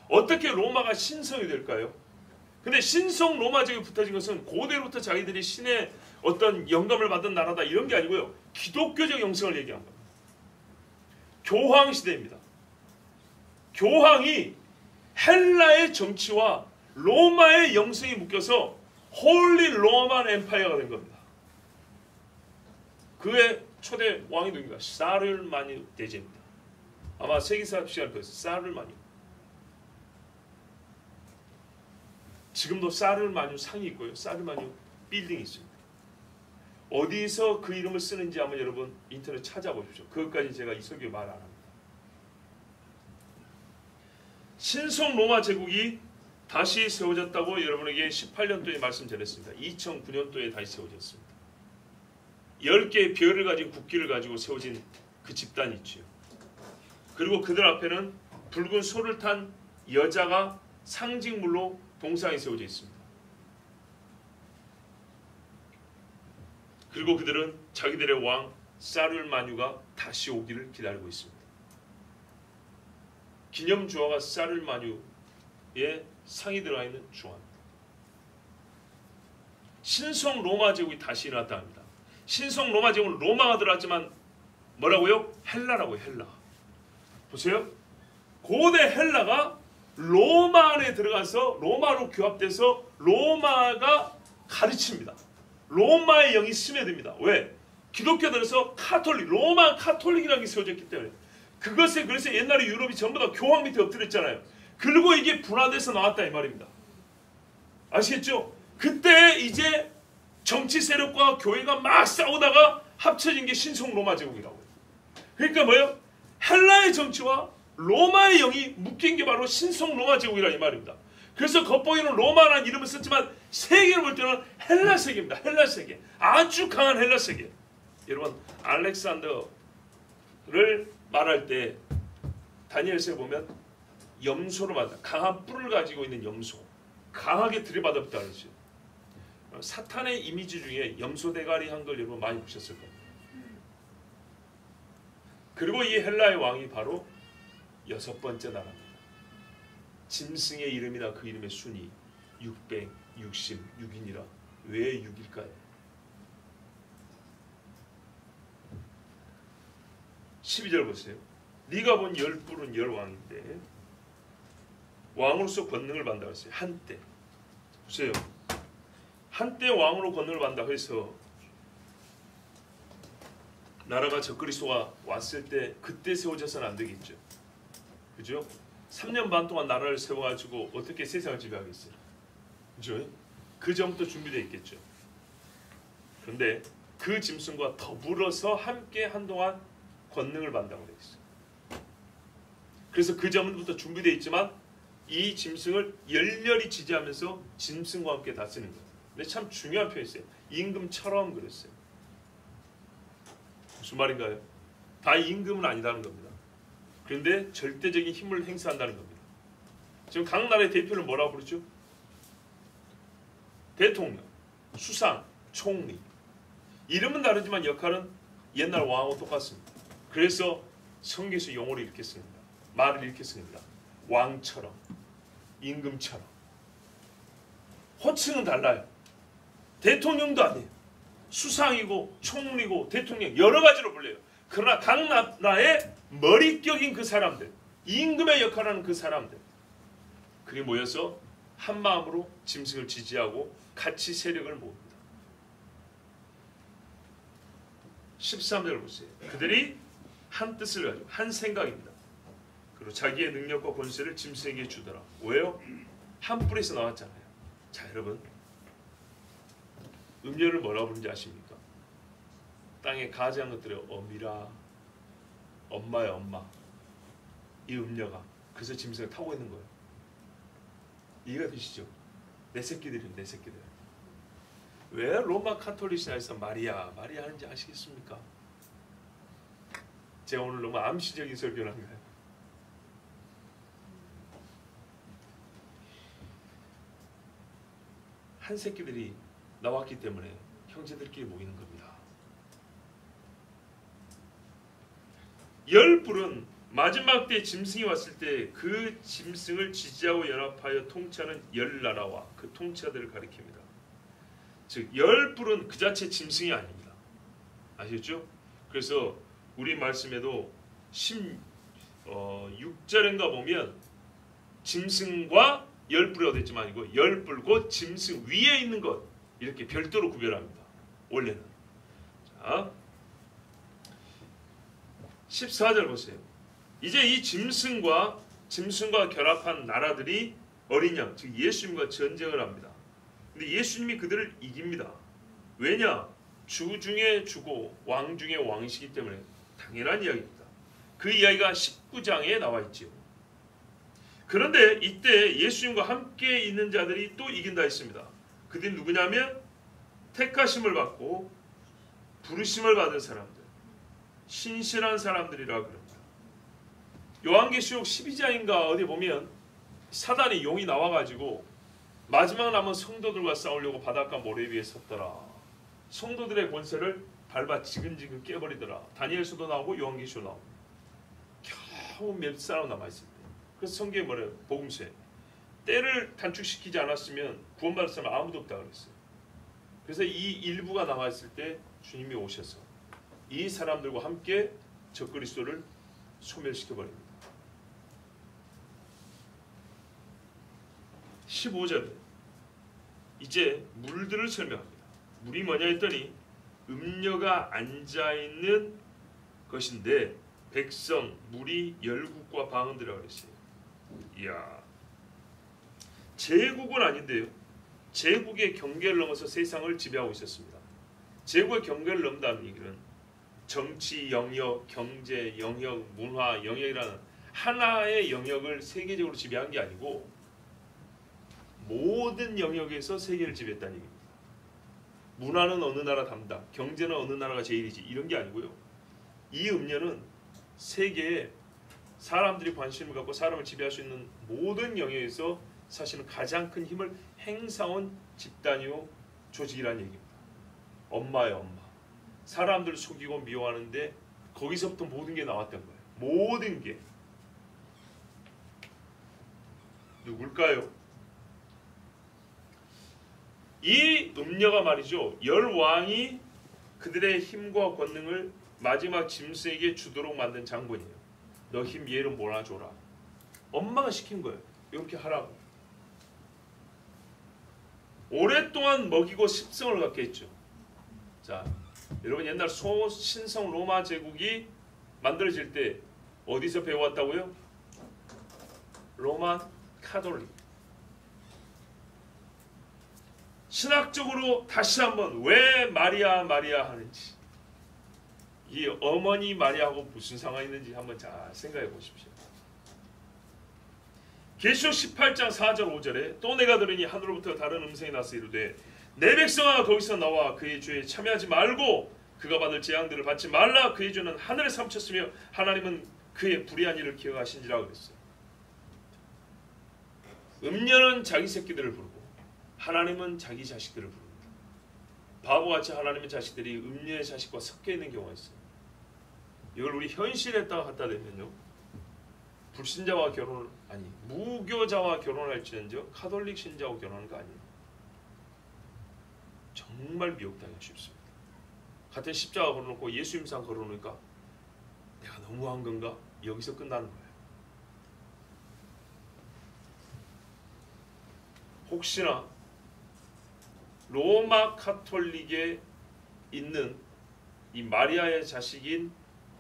어떻게 로마가 신성이 될까요? 근데 신성 로마 제국이 붙어진 것은 고대로부터 자기들이 신의 어떤 영감을 받은 나라다 이런 게 아니고요. 기독교적 영성을 얘기한 겁니다. 교황 시대입니다. 교황이 헬라의 정치와 로마의 영성이 묶여서 홀리 로만 엠파이어가 된 겁니다. 그의 초대 왕이 누굽니까? 사르마니 대제입니다. 아마 세계사 시간에 보였어요. 사르마니. 지금도 사르마니 상이 있고요. 사르마니 빌딩이 있습니다. 어디서 그 이름을 쓰는지 한번 여러분 인터넷 찾아보십시오. 그것까지 제가 이 설교에 말 안 합니다. 신성 로마 제국이 다시 세워졌다고 여러분에게 18년도에 말씀 전했습니다. 2009년도에 다시 세워졌습니다. 10개의 별을 가진 국기를 가지고 세워진 그 집단이 있죠. 그리고 그들 앞에는 붉은 소를 탄 여자가 상징물로 동상에 세워져 있습니다. 그리고 그들은 자기들의 왕 사르마뉴가 다시 오기를 기다리고 있습니다. 기념 주화가 사르마뉴의 상이 들어가 있는 주화입니다. 신성 로마 제국이 다시 일어났다 합니다. 신성 로마 제국은 로마가 들어왔지만 뭐라고요? 헬라라고요. 헬라. 보세요. 고대 헬라가 로마 안에 들어가서 로마로 규합돼서 로마가 가르칩니다. 로마의 영이 스며듭니다. 왜? 기독교들에서 카톨릭, 로마 카톨릭이라는 게 세워졌기 때문에. 그것에 그래서 옛날에 유럽이 전부 다 교황 밑에 엎드렸잖아요. 그리고 이게 분화돼서 나왔다 이 말입니다. 아시겠죠? 그때 이제 정치 세력과 교회가 막 싸우다가 합쳐진 게 신성 로마 제국이라고요. 그러니까 뭐예요? 헬라의 정치와 로마의 영이 묶인 게 바로 신성 로마 제국이라 이 말입니다. 그래서 겉보기는 로마라는 이름을 썼지만 세계를 볼 때는 헬라 세계입니다. 헬라 세계. 아주 강한 헬라 세계. 여러분 알렉산더를 말할 때 다니엘서에 보면 염소로 말한다. 강한 뿔을 가지고 있는 염소. 강하게 들이받았다 그러죠. 사탄의 이미지 중에 염소 대가리 한 걸 여러분 많이 보셨을 겁니다. 그리고 이 헬라의 왕이 바로 6번째 나라입니다. 짐승의 이름이나 그 이름의 순이 666이니라. 왜 6일까요? 12절 보세요. 네가 본 10뿔은 10왕인데 왕으로서 권능을 받는다고 했어요. 한때. 보세요. 한때 왕으로 권능을 받는다고 해서 나라가 적그리스도가 왔을 때 그때 세워져서는 안 되겠죠. 그죠? 3년 반 동안 나라를 세워가지고 어떻게 세상을 지배하겠어요? 그죠? 그 전부터 준비되어 있겠죠. 그런데 그 짐승과 더불어서 함께 한동안 권능을 받는다고 되어 있어요. 그래서 그 전부터 준비되어 있지만 이 짐승을 열렬히 지지하면서 짐승과 함께 다스리는 거예요. 근데 참 중요한 표현이었어요. 임금처럼 그랬어요. 무슨 말인가요? 다 임금은 아니다는 겁니다. 그런데 절대적인 힘을 행사한다는 겁니다. 지금 각 나라의 대표를 뭐라고 부르죠? 대통령, 수상, 총리. 이름은 다르지만 역할은 옛날 왕하고 똑같습니다. 그래서 성경에서 용어를 이렇게 씁니다. 말을 이렇게 씁니다. 왕처럼, 임금처럼. 호칭은 달라요. 대통령도 아니에요. 수상이고 총리고 대통령 여러 가지로 불려요. 그러나 각 나라의 머릿격인 그 사람들, 임금의 역할을 하는 그 사람들, 그게 모여서 한 마음으로 짐승을 지지하고 같이 세력을 모읍니다. 13절 보세요. 그들이 한 뜻을 가지고 한 생각입니다. 그리고 자기의 능력과 권세를 짐승에게 주더라. 왜요? 한 뿔에서 나왔잖아요. 자, 여러분, 음녀를 뭐라고 부르는지 아십니까? 땅에 가지한 것들의 어미라, 엄마야 엄마. 이 음녀가 그래서 짐승을 타고 있는 거예요. 이해가 되시죠? 내 새끼들이에요, 내 새끼들. 왜 로마 카톨릭 신화에서 마리아 하는지 아시겠습니까? 제가 오늘 너무 암시적인 설교를 한 거예요. 한 새끼들이 나왔기 때문에 형제들끼리 모이는 겁니다. 열 뿔은 마지막 때 짐승이 왔을 때 그 짐승을 지지하고 연합하여 통치하는 열 나라와 그 통치자들을 가리킵니다. 즉 열 뿔은 그 자체 짐승이 아닙니다. 아시겠죠? 그래서 우리 말씀에도 16절인가 보면 짐승과 열 뿔이 어디 있지만 아니고 열 뿔 곧 짐승 위에 있는 것 이렇게 별도로 구별합니다. 원래는. 자, 14절 보세요. 이제 이 짐승과 결합한 나라들이 어린 양, 즉 예수님과 전쟁을 합니다. 근데 예수님이 그들을 이깁니다. 왜냐? 주 중에 주고 왕 중에 왕이시기 때문에 당연한 이야기입니다. 그 이야기가 19장에 나와 있지요. 그런데 이때 예수님과 함께 있는 자들이 또 이긴다 했습니다. 그들이 누구냐면 택하심을 받고 부르심을 받은 사람들, 신실한 사람들이라 그럽니다. 요한계시록 12장인가 어디 보면 사단이 용이 나와가지고 마지막 남은 성도들과 싸우려고 바닷가 모래 위에 섰더라. 성도들의 권세를 밟아 지근지근 깨버리더라. 다니엘서도 나오고 요한계시록 나오고 겨우 몇 사람 남아있을 때. 그래서 성경에 뭐래요? 복음서에 때를 단축시키지 않았으면 구원받을 사람 아무도 없다 그랬어요. 그래서 이 일부가 남아있을 때 주님이 오셔서 이 사람들과 함께 적그리스도를 소멸시켜버립니다. 15절 이제 물들을 설명합니다. 물이 뭐냐 했더니 음녀가 앉아있는 것인데 백성, 무리, 열국과 방언들이라고 그랬어요. 이야, 제국은 아닌데요. 제국의 경계를 넘어서 세상을 지배하고 있었습니다. 제국의 경계를 넘는다는 얘기는 정치 영역, 경제 영역, 문화 영역이라는 하나의 영역을 세계적으로 지배한 게 아니고 모든 영역에서 세계를 지배했다는 얘기입니다. 문화는 어느 나라 담당, 경제는 어느 나라가 제일이지 이런 게 아니고요. 이 음녀는 세계에 사람들이 관심을 갖고 사람을 지배할 수 있는 모든 영역에서 사실은 가장 큰 힘을 행사한 집단이요 조직이라는 얘기입니다. 엄마예요, 엄마. 사람들을 속이고 미워하는데 거기서부터 모든 게 나왔던 거예요. 모든 게. 누굴까요? 이 음녀가 말이죠. 열 왕이 그들의 힘과 권능을 마지막 짐승에게 주도록 만든 장본이에요. 너 힘 얘를 몰아줘라. 엄마가 시킨 거예요. 이렇게 하라고. 오랫동안 먹이고 습성을 갖게 했죠. 자, 여러분 옛날 신성 로마 제국이 만들어질 때 어디서 배워왔다고요? 로마 카톨릭. 신학적으로 다시 한번 왜 마리아 하는지, 이 어머니 마리아하고 무슨 상관이 있는지 한번 잘 생각해 보십시오. 계시록 18장 4절 5절에 또 내가 들으니 하늘로부터 다른 음성이 나서 이르되 내 백성아 거기서 나와 그의 죄에 참여하지 말고 그가 받을 재앙들을 받지 말라. 그의 죄는 하늘에 삼쳤으며 하나님은 그의 불의한 일을 기억하신지라 그랬어요. 음녀는 자기 새끼들을 부르고 하나님은 자기 자식들을 부릅니다. 바보같이 하나님의 자식들이 음녀의 자식과 섞여 있는 경우가 있어요. 이걸 우리 현실에다가 갖다 대면요, 불신자와 결혼을 무교자와 결혼할지언정 카톨릭 신자와 결혼하는 거 아니에요. 정말 미혹당하기 쉽습니다. 같은 십자가 걸어놓고 예수님상 걸어놓으니까 내가 너무한 건가? 여기서 끝나는 거예요. 혹시나 로마 카톨릭에 있는 이 마리아의 자식인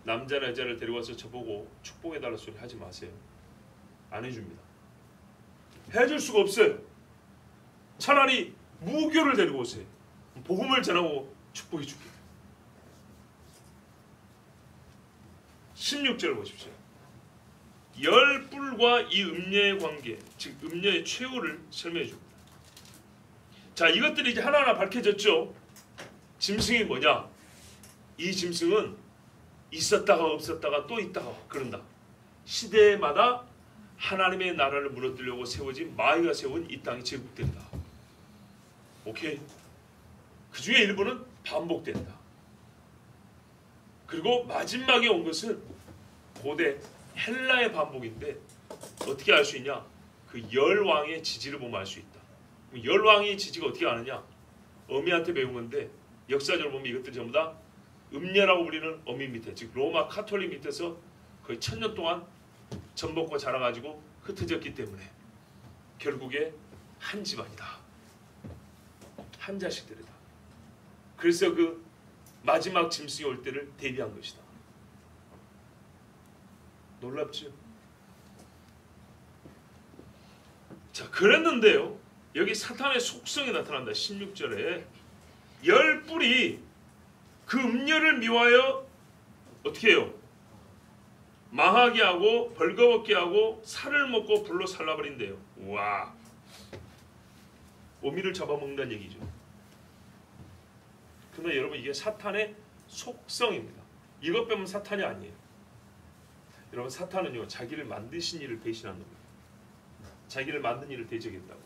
남자나 여자를 데려와서 저보고 축복해달라 소리 하지 마세요. 안 해줍니다. 해줄 수가 없어요. 차라리 무교를 데리고 오세요. 복음을 전하고 축복해 줄게. 16절 보십시오. 열 뿔과 이 음녀의 관계, 즉 음녀의 최후를 설명해 줍니다. 자, 이것들이 이제 하나하나 밝혀졌죠. 짐승이 뭐냐? 이 짐승은 있었다가 없었다가 또 있다가 그런다. 시대마다 하나님의 나라를 무너뜨리려고 세워진 마귀가 세운 이 땅이 제국된다. 오케이? 그 중에 일부는 반복된다. 그리고 마지막에 온 것은 고대 헬라의 반복인데 어떻게 알 수 있냐? 그 열왕의 지지를 보면 알 수 있다. 열왕의 지지가 어떻게 아느냐? 어미한테 배운 건데 역사적으로 보면 이것들 전부 다 음녀라고 불리는 어미 밑에, 즉 로마 카톨릭 밑에서 거의 1000년 동안 전복과 자라가지고 흩어졌기 때문에 결국에 한 집안이다. 한 자식들이다. 그래서 그 마지막 짐승이 올 때를 대비한 것이다. 놀랍죠? 자, 그랬는데요. 여기 사탄의 속성이 나타난다. 16절에 열 뿔이 그 음녀를 미워하여 어떻게 해요? 망하게 하고 벌거벗게 하고 살을 먹고 불로 살라버린대요. 와, 어미를 잡아먹는다는 얘기죠. 그런데 여러분, 이게 사탄의 속성입니다. 이것 빼면 사탄이 아니에요. 여러분, 사탄은요, 자기를 만드신 일을 배신하는 겁니다. 자기를 만든 일을 대적했다고.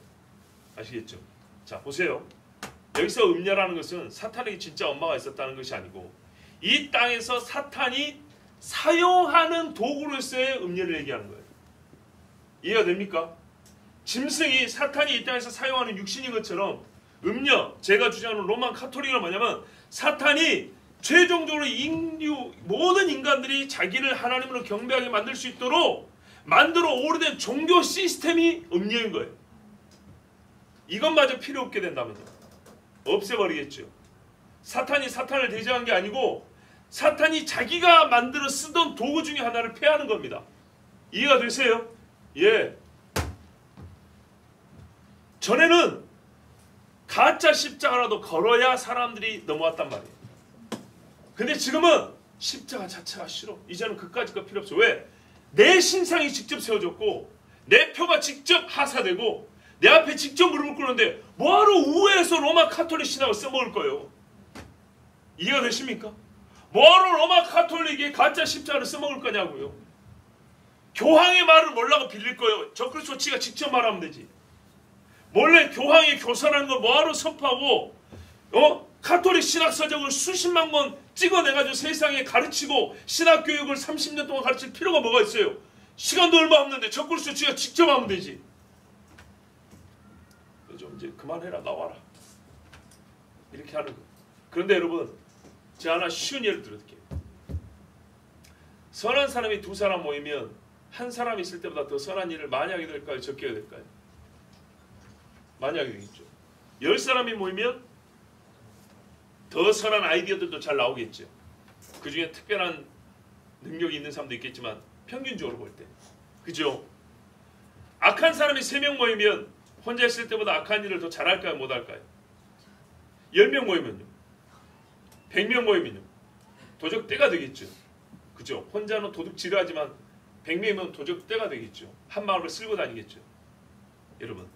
아시겠죠? 자, 보세요. 여기서 음녀라는 것은 사탄에게 진짜 엄마가 있었다는 것이 아니고 이 땅에서 사탄이 사용하는 도구로서의 음녀를 얘기하는 거예요. 이해가 됩니까? 짐승이 사탄이 이 땅에서 사용하는 육신인 것처럼 음녀, 제가 주장하는 로마 카톨릭은 뭐냐면 사탄이 최종적으로 인류 모든 인간들이 자기를 하나님으로 경배하게 만들 수 있도록 만들어 오래된 종교 시스템이 음녀인 거예요. 이것마저 필요 없게 된다면요. 없애버리겠죠. 사탄이 사탄을 대적한 게 아니고 사탄이 자기가 만들어 쓰던 도구 중에 하나를 폐하는 겁니다. 이해가 되세요? 예. 전에는 가짜 십자가라도 걸어야 사람들이 넘어왔단 말이에요. 근데 지금은 십자가 자체가 싫어. 이제는 그까짓 거 필요 없어. 왜? 내 신상이 직접 세워졌고 내 표가 직접 하사되고 내 앞에 직접 무릎을 꿇는데 뭐하러 우회해서 로마 카톨릭 신학을 써먹을 거예요? 이해가 되십니까? 뭐하러 로마 카톨릭이 가짜 십자가를 써먹을 거냐고요? 교황의 말을 몰라고 빌릴 거예요. 저크리스도치가 직접 말하면 되지. 몰래 교황이 교사라는 걸 뭐하러 선포하고 카톨릭 신학 서적을 수십만 권 찍어내가지고 세상에 가르치고 신학교육을 30년 동안 가르칠 필요가 뭐가 있어요? 시간도 얼마 없는데 저크리스도치가 직접 하면 되지. 좀 이제 그만해라, 나와라, 이렇게 하는 거예요. 그런데 여러분, 제가 하나 쉬운 예를 들어드릴게요. 선한 사람이 두 사람 모이면 한 사람이 있을 때보다 더 선한 일을 많이 하게 될까요? 적게 하게 될까요? 많이 하게 되겠죠. 10사람이 모이면 더 선한 아이디어들도 잘 나오겠죠. 그 중에 특별한 능력이 있는 사람도 있겠지만 평균적으로 볼 때, 그죠? 악한 사람이 3명 모이면 혼자 있을 때보다 악한 일을 더 잘할까요? 못할까요? 10명 모이면요, 100명 모이면요, 도적대가 되겠죠. 그죠? 혼자는 도둑질하지만 100명이면 도적대가 되겠죠. 한 마음을 쓸고 다니겠죠. 여러분,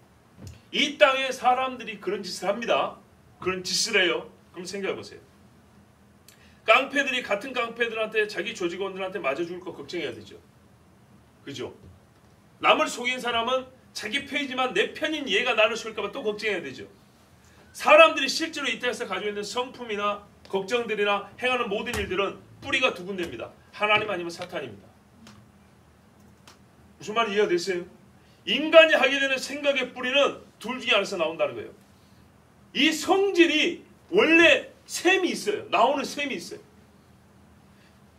이 땅에 사람들이 그런 짓을 합니다. 그런 짓을 해요. 그럼 생각해 보세요. 깡패들이 같은 깡패들한테, 자기 조직원들한테 맞아 죽을 거 걱정해야 되죠. 그죠? 남을 속인 사람은 자기 편이지만 내 편인 얘가 나를 속일까 봐 또 걱정해야 되죠. 사람들이 실제로 이 땅에서 가지고 있는 성품이나 걱정들이나 행하는 모든 일들은 뿌리가 두 군데입니다. 하나님 아니면 사탄입니다. 무슨 말인지 이해가 되세요? 인간이 하게 되는 생각의 뿌리는 둘 중에 하나에서 나온다는 거예요. 이 성질이 원래 셈이 있어요. 나오는 셈이 있어요.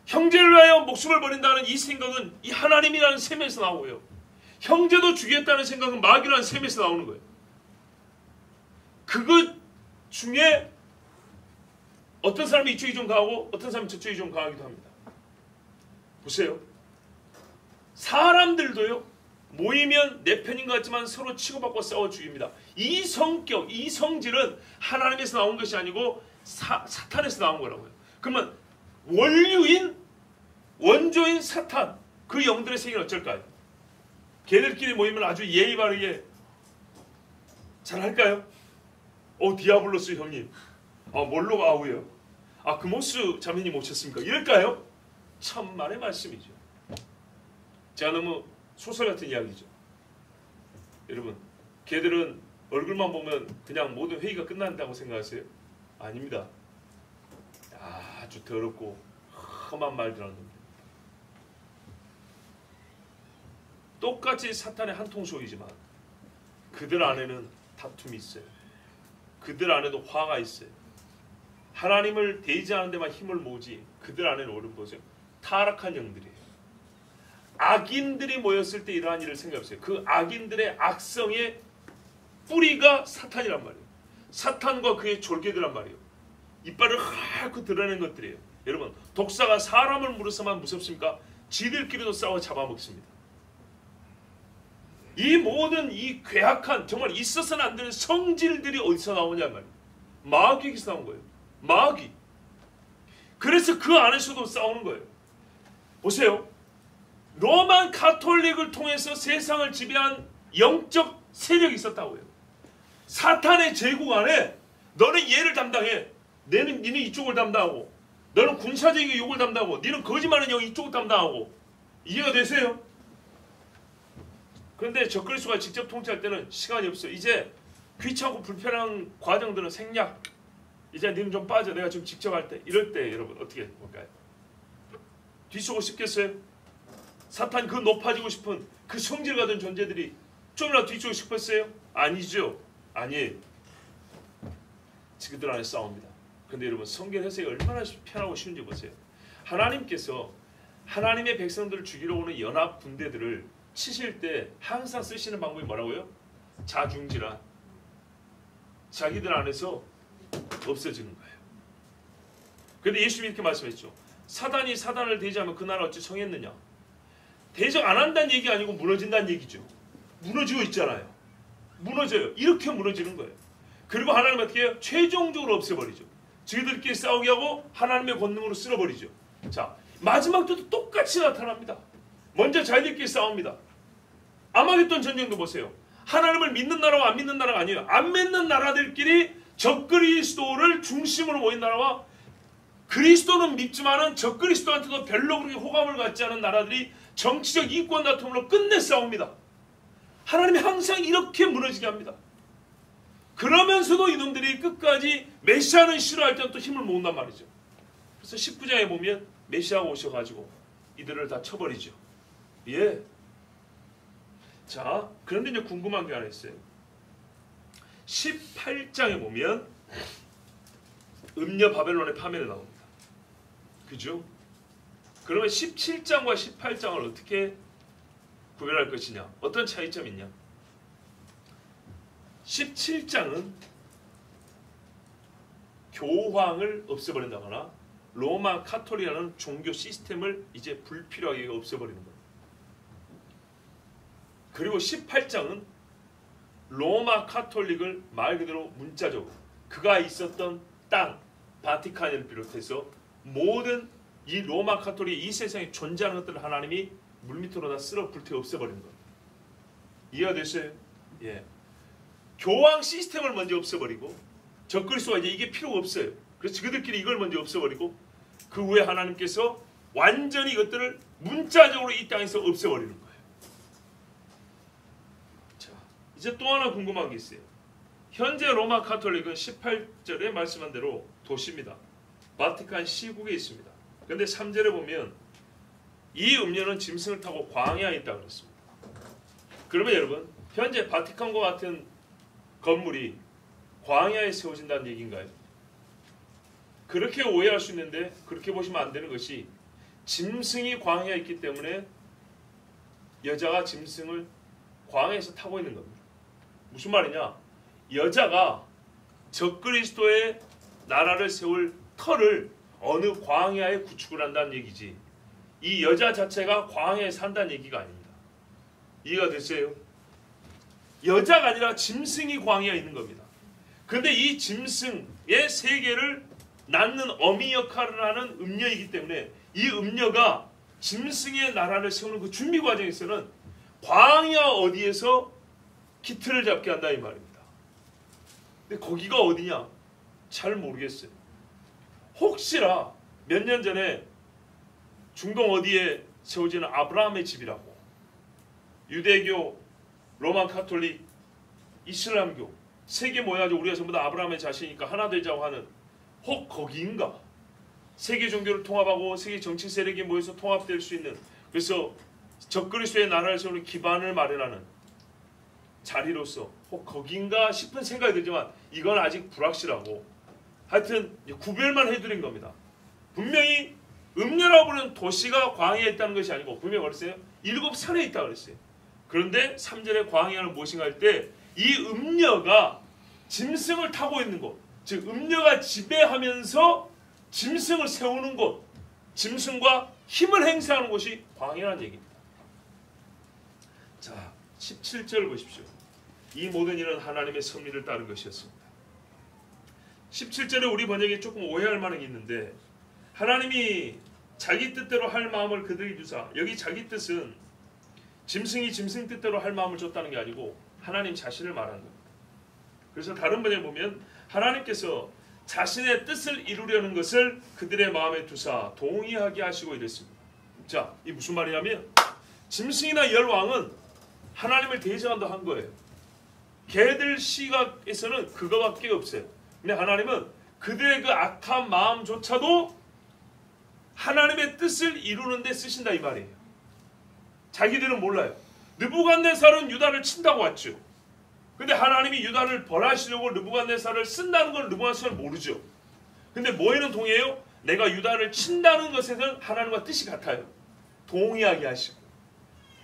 형제를 위하여 목숨을 버린다는 이 생각은 이 하나님이라는 셈에서 나오고요. 형제도 죽이겠다는 생각은 마귀라는 셈에서 나오는 거예요. 그것 중에 어떤 사람이 이쪽이 좀 강하고 어떤 사람이 저쪽이 좀 강하기도 합니다. 보세요. 사람들도요, 모이면 내 편인 것 같지만 서로 치고받고 싸워 죽입니다. 이 성격, 이 성질은 하나님에서 나온 것이 아니고 사탄에서 나온 거라고요. 그러면 원조인 사탄, 그 영들의 세계는 어쩔까요? 걔들끼리 모이면 아주 예의 바르게 잘할까요? 디아블로스 형님, 뭘로 아우요? 금호수 자매님 오셨습니까? 이럴까요? 천만의 말씀이죠. 제가 너무 소설 같은 이야기죠. 여러분, 걔들은 얼굴만 보면 그냥 모든 회의가 끝난다고 생각하세요? 아닙니다. 아주 더럽고 험한 말들 하는 놈들. 똑같이 사탄의 한 통속이지만 그들 안에는 다툼이 있어요. 그들 안에도 화가 있어요. 하나님을 대의지하는 데만 힘을 모으지 그들 안에는 오른 보세요. 타락한 영들이에요. 악인들이 모였을 때 이러한 일을 생각해보세요. 그 악인들의 악성의 뿌리가 사탄이란 말이에요. 사탄과 그의 졸개들란 말이에요. 이빨을 핥고 드러내는 것들이에요. 여러분, 독사가 사람을 물어서만 무섭습니까? 지들끼리도 싸워 잡아먹습니다. 이 모든 이 괴악한, 정말 있어서는 안 되는 성질들이 어디서 나오냐 말이에요. 마귀에서 나온 거예요. 마귀. 그래서 그 안에서도 싸우는 거예요. 보세요. 로만 가톨릭을 통해서 세상을 지배한 영적 세력이 있었다고요. 사탄의 제국 안에 너는 얘를 담당해. 니는 이쪽을 담당하고, 너는 군사적인 욕을 담당하고, 니는 거짓말하는 영 이쪽을 담당하고. 이해가 되세요? 그런데 적그리스도가 직접 통치할 때는 시간이 없어요. 이제 귀찮고 불편한 과정들은 생략. 이제 니는 좀 빠져. 내가 좀 직접 할 때. 이럴 때 여러분 어떻게 볼까요? 뒤서고 싶겠어요? 사탄 그 높아지고 싶은 그 성질 가진 존재들이 좀이라도 뒤쪽고 싶었어요? 아니죠. 아니에요. 그들 안에 싸웁니다. 그런데 여러분, 성경 해석이 얼마나 편하고 쉬운지 보세요. 하나님께서 하나님의 백성들을 죽이러 오는 연합 군대들을 치실 때 항상 쓰시는 방법이 뭐라고요? 자중질환. 자기들 안에서 없어지는 거예요. 그런데 예수님이 이렇게 말씀했죠. 사단이 사단을 대적하면 그 나라 어찌 성했느냐. 대적 안 한다는 얘기 아니고 무너진다는 얘기죠. 무너지고 있잖아요. 무너져요. 이렇게 무너지는 거예요. 그리고 하나님 어떻게 해요? 최종적으로 없애버리죠. 저희들끼리 싸우게 하고 하나님의 권능으로 쓸어버리죠. 자, 마지막 때도 똑같이 나타납니다. 먼저 자기들끼리 싸웁니다. 아마겟돈 전쟁도 보세요. 하나님을 믿는 나라와 안 믿는 나라가 아니에요. 안 믿는 나라들끼리 적그리스도를 중심으로 모인 나라와 그리스도는 믿지만은 적그리스도한테도 별로 그렇게 호감을 갖지 않은 나라들이 정치적 이권 다툼으로 끝내 싸웁니다. 하나님이 항상 이렇게 무너지게 합니다. 그러면서도 이놈들이 끝까지 메시아는 싫어할 때는 또 힘을 모은단 말이죠. 그래서 19장에 보면 메시아가 오셔가지고 이들을 다 쳐버리죠. 예. 자, 그런데 이제 궁금한 게 하나 있어요. 18장에 보면 음녀 바벨론의 파멸이 나옵니다. 그죠? 그러면 17장과 18장을 어떻게 구별할 것이냐? 어떤 차이점이 있냐? 17장은 교황을 없애버린다거나 로마 카톨릭이라는 종교 시스템을 이제 불필요하게 없애버리는 거예요. 그리고 18장은 로마 카톨릭을 말 그대로 문자적으로 그가 있었던 땅, 바티칸을 비롯해서 모든 이 로마 카톨릭 이 세상에 존재하는 것들을 하나님이 물밑으로 다 쓸어 불태워 없애버리는 거예요. 이해가 됐어요? 예. 교황 시스템을 먼저 없애버리고 적그리스도가 이제 이게 필요가 없어요. 그래서 그들끼리 이걸 먼저 없애버리고 그 후에 하나님께서 완전히 이것들을 문자적으로 이 땅에서 없애버리는 거예요. 자, 이제 또 하나 궁금한 게 있어요. 현재 로마 카톨릭은 18절에 말씀한 대로 도시입니다. 바티칸 시국에 있습니다. 그런데 3절에 보면 이 음녀는 짐승을 타고 광야에 있다고 그랬습니다. 그러면 여러분, 현재 바티칸과 같은 건물이 광야에 세워진다는 얘기인가요? 그렇게 오해할 수 있는데 그렇게 보시면 안 되는 것이 짐승이 광야에 있기 때문에 여자가 짐승을 광야에서 타고 있는 겁니다. 무슨 말이냐? 여자가 적그리스도의 나라를 세울 터를 어느 광야에 구축을 한다는 얘기지 이 여자 자체가 광야에 산다는 얘기가 아닙니다. 이해가 됐어요? 여자가 아니라 짐승이 광야에 있는 겁니다. 근데 이 짐승의 세계를 낳는 어미 역할을 하는 음녀이기 때문에 이 음녀가 짐승의 나라를 세우는 그 준비 과정에서는 광야 어디에서 기틀을 잡게 한다 이 말입니다. 근데 거기가 어디냐? 잘 모르겠어요. 혹시나 몇 년 전에 중동 어디에 세워지는 아브라함의 집이라고 유대교, 로마 카톨릭, 이슬람교 세계 모여가지고 우리가 전부 다 아브라함의 자식이니까 하나 되자고 하는 혹 거기인가? 세계 종교를 통합하고 세계 정치 세력이 모여서 통합될 수 있는 그래서 적그리스도의 나라를 세우는 기반을 마련하는 자리로서 혹 거기인가 싶은 생각이 들지만 이건 아직 불확실하고 하여튼 구별만 해드린 겁니다. 분명히 음녀라고 부르는 도시가 광야에 있다는 것이 아니고 분명히 그랬어요. 7산에 있다고 그랬어요. 그런데 3절에 광야는 무엇인가 할 때 이 음녀가 짐승을 타고 있는 곳, 즉 음녀가 지배하면서 짐승을 세우는 곳, 짐승과 힘을 행사하는 곳이 광야라는 얘기입니다. 자, 17절 보십시오. 이 모든 일은 하나님의 섭리를 따른 것이었습니다. 17절에 우리 번역에 조금 오해할 만한 게 있는데 하나님이 자기 뜻대로 할 마음을 그들에게 주사 여기 자기 뜻은 짐승이 짐승 뜻대로 할 마음을 줬다는 게 아니고 하나님 자신을 말하는 겁니다. 그래서 다른 번역에 보면 하나님께서 자신의 뜻을 이루려는 것을 그들의 마음에 두사 동의하게 하시고 이랬습니다. 자, 이 무슨 말이냐면 짐승이나 열왕은 하나님을 대적한다 한 거예요. 걔들 시각에서는 그거밖에 없어요. 근데 하나님은 그들의 그 악한 마음조차도 하나님의 뜻을 이루는 데 쓰신다 이 말이에요. 자기들은 몰라요. 느부갓네살은 유다를 친다고 왔죠. 근데 하나님이 유다를 벌하시려고 느부갓네살을 쓴다는 걸 느부갓네살은 모르죠. 근데 뭐에는 동의해요? 내가 유다를 친다는 것에는 하나님과 뜻이 같아요. 동의하게 하시고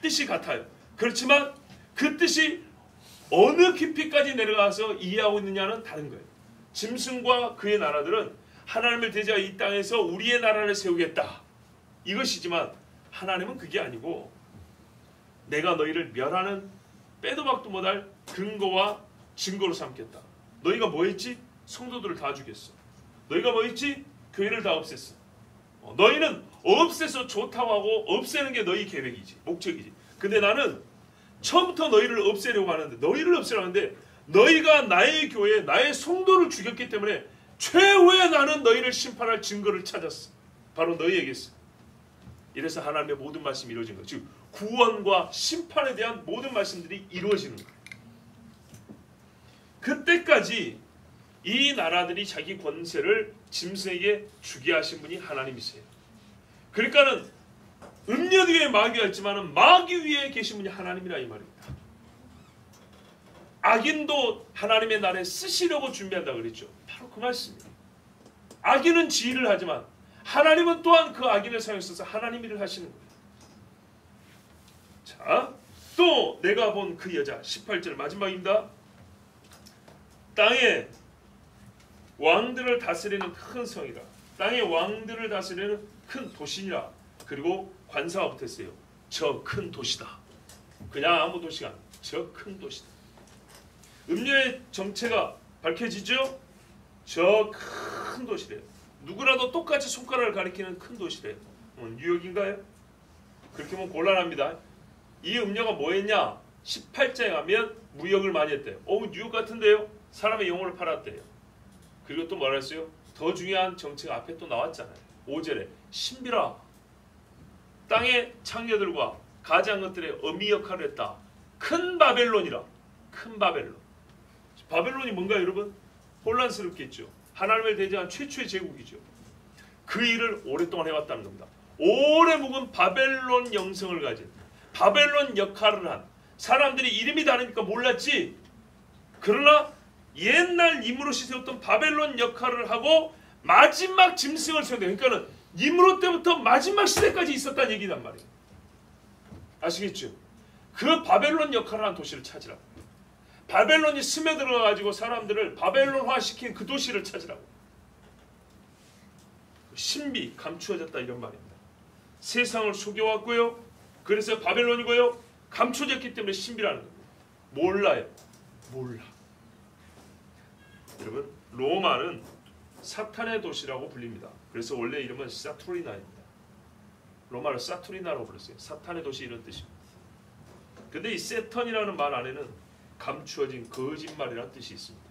뜻이 같아요. 그렇지만 그 뜻이 어느 깊이까지 내려가서 이해하고 있느냐는 다른 거예요. 짐승과 그의 나라들은 하나님을 대적하 이 땅에서 우리의 나라를 세우겠다 이것이지만 하나님은 그게 아니고 내가 너희를 멸하는 빼도 박도 못할 근거와 증거로 삼겠다. 너희가 뭐 했지? 성도들을 다 죽였어. 너희가 뭐 했지? 교회를 다 없앴어. 너희는 없애서 좋다고 하고 없애는 게 너희 계획이지 목적이지. 근데 나는 처음부터 너희를 없애려고 하는데 너희를 없애려고 하는데 너희가 나의 교회 나의 성도를 죽였기 때문에 최후에 나는 너희를 심판할 증거를 찾았어. 바로 너희에게 있어. 이래서 하나님의 모든 말씀이 이루어진 거예요. 즉 구원과 심판에 대한 모든 말씀들이 이루어지는 거예요. 그때까지 이 나라들이 자기 권세를 짐승에게 주게 하신 분이 하나님이세요. 그러니까는 음녀 위에 마귀가 있지만은 마귀 위에 계신 분이 하나님이라 이 말입니다. 악인도 하나님의 나라에 쓰시려고 준비한다 그랬죠. 바로 그 말씀입니다. 악인은 지휘를 하지만 하나님은 또한 그 악인을 사용해서 하나님 일을 하시는 거예요. 자, 또 내가 본 그 여자 18절 마지막입니다. 땅에 왕들을 다스리는 큰 성이다. 땅의 왕들을 다스리는 큰 도시니라. 그리고 관사가 붙었어요. 저 큰 도시다. 그냥 아무 도시가 아니라 저 큰 도시다. 음녀의 정체가 밝혀지죠? 저 큰 도시래요. 누구라도 똑같이 손가락을 가리키는 큰 도시래요. 뉴욕인가요? 그렇게 보면 곤란합니다. 이 음녀가 뭐 했냐? 18장에 가면 무역을 많이 했대요. 뉴욕 같은데요? 사람의 영혼을 팔았대요. 그리고 또 뭐라 했어요? 더 중요한 정체가 앞에 또 나왔잖아요. 5절에 신비라 땅의 창녀들과 가장 것들의 어미 역할을 했다. 큰 바벨론이라. 큰 바벨론. 바벨론이 뭔가 여러분? 혼란스럽겠죠. 하나님을 대적한 최초의 제국이죠. 그 일을 오랫동안 해왔다는 겁니다. 오래 묵은 바벨론 영성을 가진 바벨론 역할을 한 사람들이 이름이 다르니까 몰랐지. 그러나 옛날 니므롯이 세웠던 바벨론 역할을 하고 마지막 짐승을 세웠다. 그러니까는 니므롯 때부터 마지막 시대까지 있었다는 얘기단 말이에요. 아시겠죠? 그 바벨론 역할을 한 도시를 찾으라고. 바벨론이 스며들어 가지고 사람들을 바벨론화 시킨 그 도시를 찾으라고. 신비 감추어졌다 이런 말입니다. 세상을 속여왔고요. 그래서 바벨론이고요. 감춰졌기 때문에 신비라는 겁니다. 몰라요. 몰라. 여러분, 로마는 사탄의 도시라고 불립니다. 그래서 원래 이름은 사투리나입니다. 로마를 사투리나라고 불렀어요. 사탄의 도시 이런 뜻입니다. 근데 이 세턴이라는 말 안에는 감추어진 거짓말이라는 뜻이 있습니다.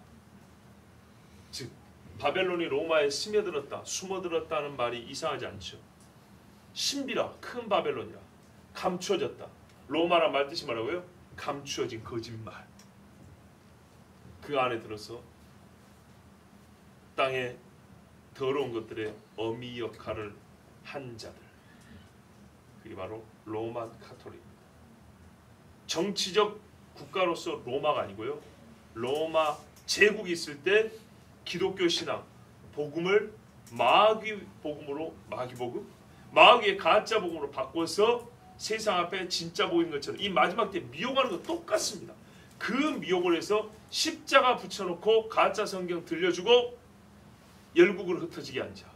즉 바벨론이 로마에 스며들었다, 숨어들었다는 말이 이상하지 않죠. 신비라, 큰 바벨론이라, 감추어졌다. 로마란 말 뜻이 뭐라고요? 감추어진 거짓말. 그 안에 들어서 땅에 더러운 것들의 어미 역할을 한 자들, 그게 바로 로만 카톨릭입니다. 정치적 국가로서 로마가 아니고요, 로마 제국이 있을 때 기독교 신앙 복음을 마귀 복음으로, 마귀의 가짜 복음으로 바꿔서 세상 앞에 진짜 복인 것처럼 이 마지막 때 미혹하는 거 똑같습니다. 그 미혹을 해서 십자가 붙여놓고 가짜 성경 들려주고 열국으로 흩어지게 앉아.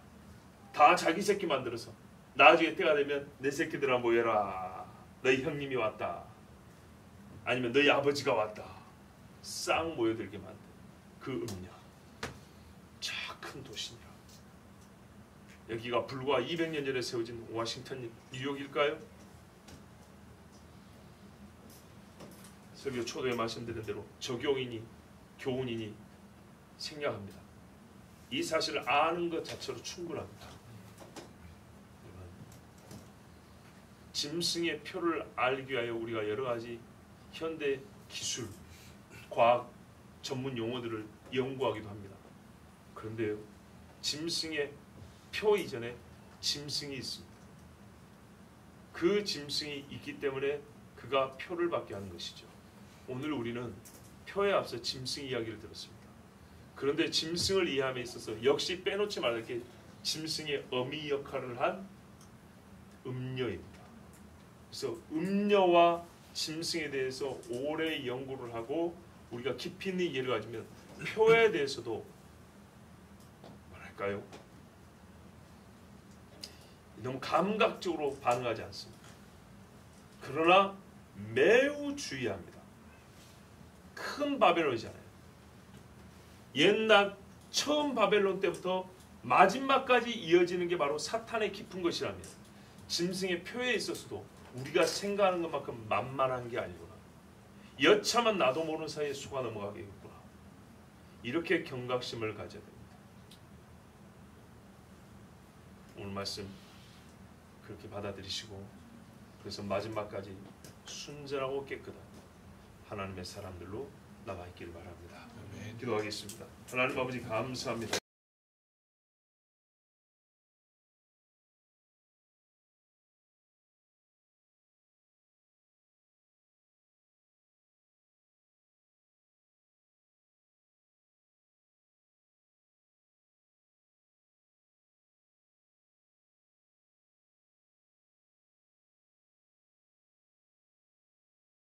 다 자기 새끼 만들어서 나중에 때가 되면 내 새끼들아 모여라, 너희 형님이 왔다, 아니면 너희 아버지가 왔다, 싹 모여들게 만든 그 음녀. 큰 도시니라. 여기가 불과 200년 전에 세워진 워싱턴, 뉴욕일까요? 설교 초도에 말씀드린 대로 적용이니 교훈이니 생략합니다. 이 사실을 아는 것 자체로 충분합니다. 짐승의 표를 알기 위하여 우리가 여러 가지 현대 기술, 과학 전문 용어들을 연구하기도 합니다. 그런데요, 짐승의 표 이전에 짐승이 있습니다. 그 짐승이 있기 때문에 그가 표를 받게 하는 것이죠. 오늘 우리는 표에 앞서 짐승 이야기를 들었습니다. 그런데 짐승을 이해함에 있어서 역시 빼놓지 말할 게 짐승의 어미 역할을 한 음녀입니다. 그래서 음녀와 짐승에 대해서 오래 연구를 하고 우리가 깊이 있는 이해를 가지면 표에 대해서도 뭐랄까요? 너무 감각적으로 반응하지 않습니다. 그러나 매우 주의합니다. 큰 바벨론이잖아요. 옛날 처음 바벨론 때부터 마지막까지 이어지는 게 바로 사탄의 깊은 것이라면 짐승의 표에 있어서도 우리가 생각하는 것만큼 만만한 게 아니구나. 여차만 나도 모르는 사이에 속아 넘어가겠구나. 이렇게 경각심을 가져야 됩니다. 오늘 말씀 그렇게 받아들이시고 그래서 마지막까지 순전하고 깨끗한 하나님의 사람들로 남아있기를 바랍니다. 기도하겠습니다. 하나님 아버지 감사합니다.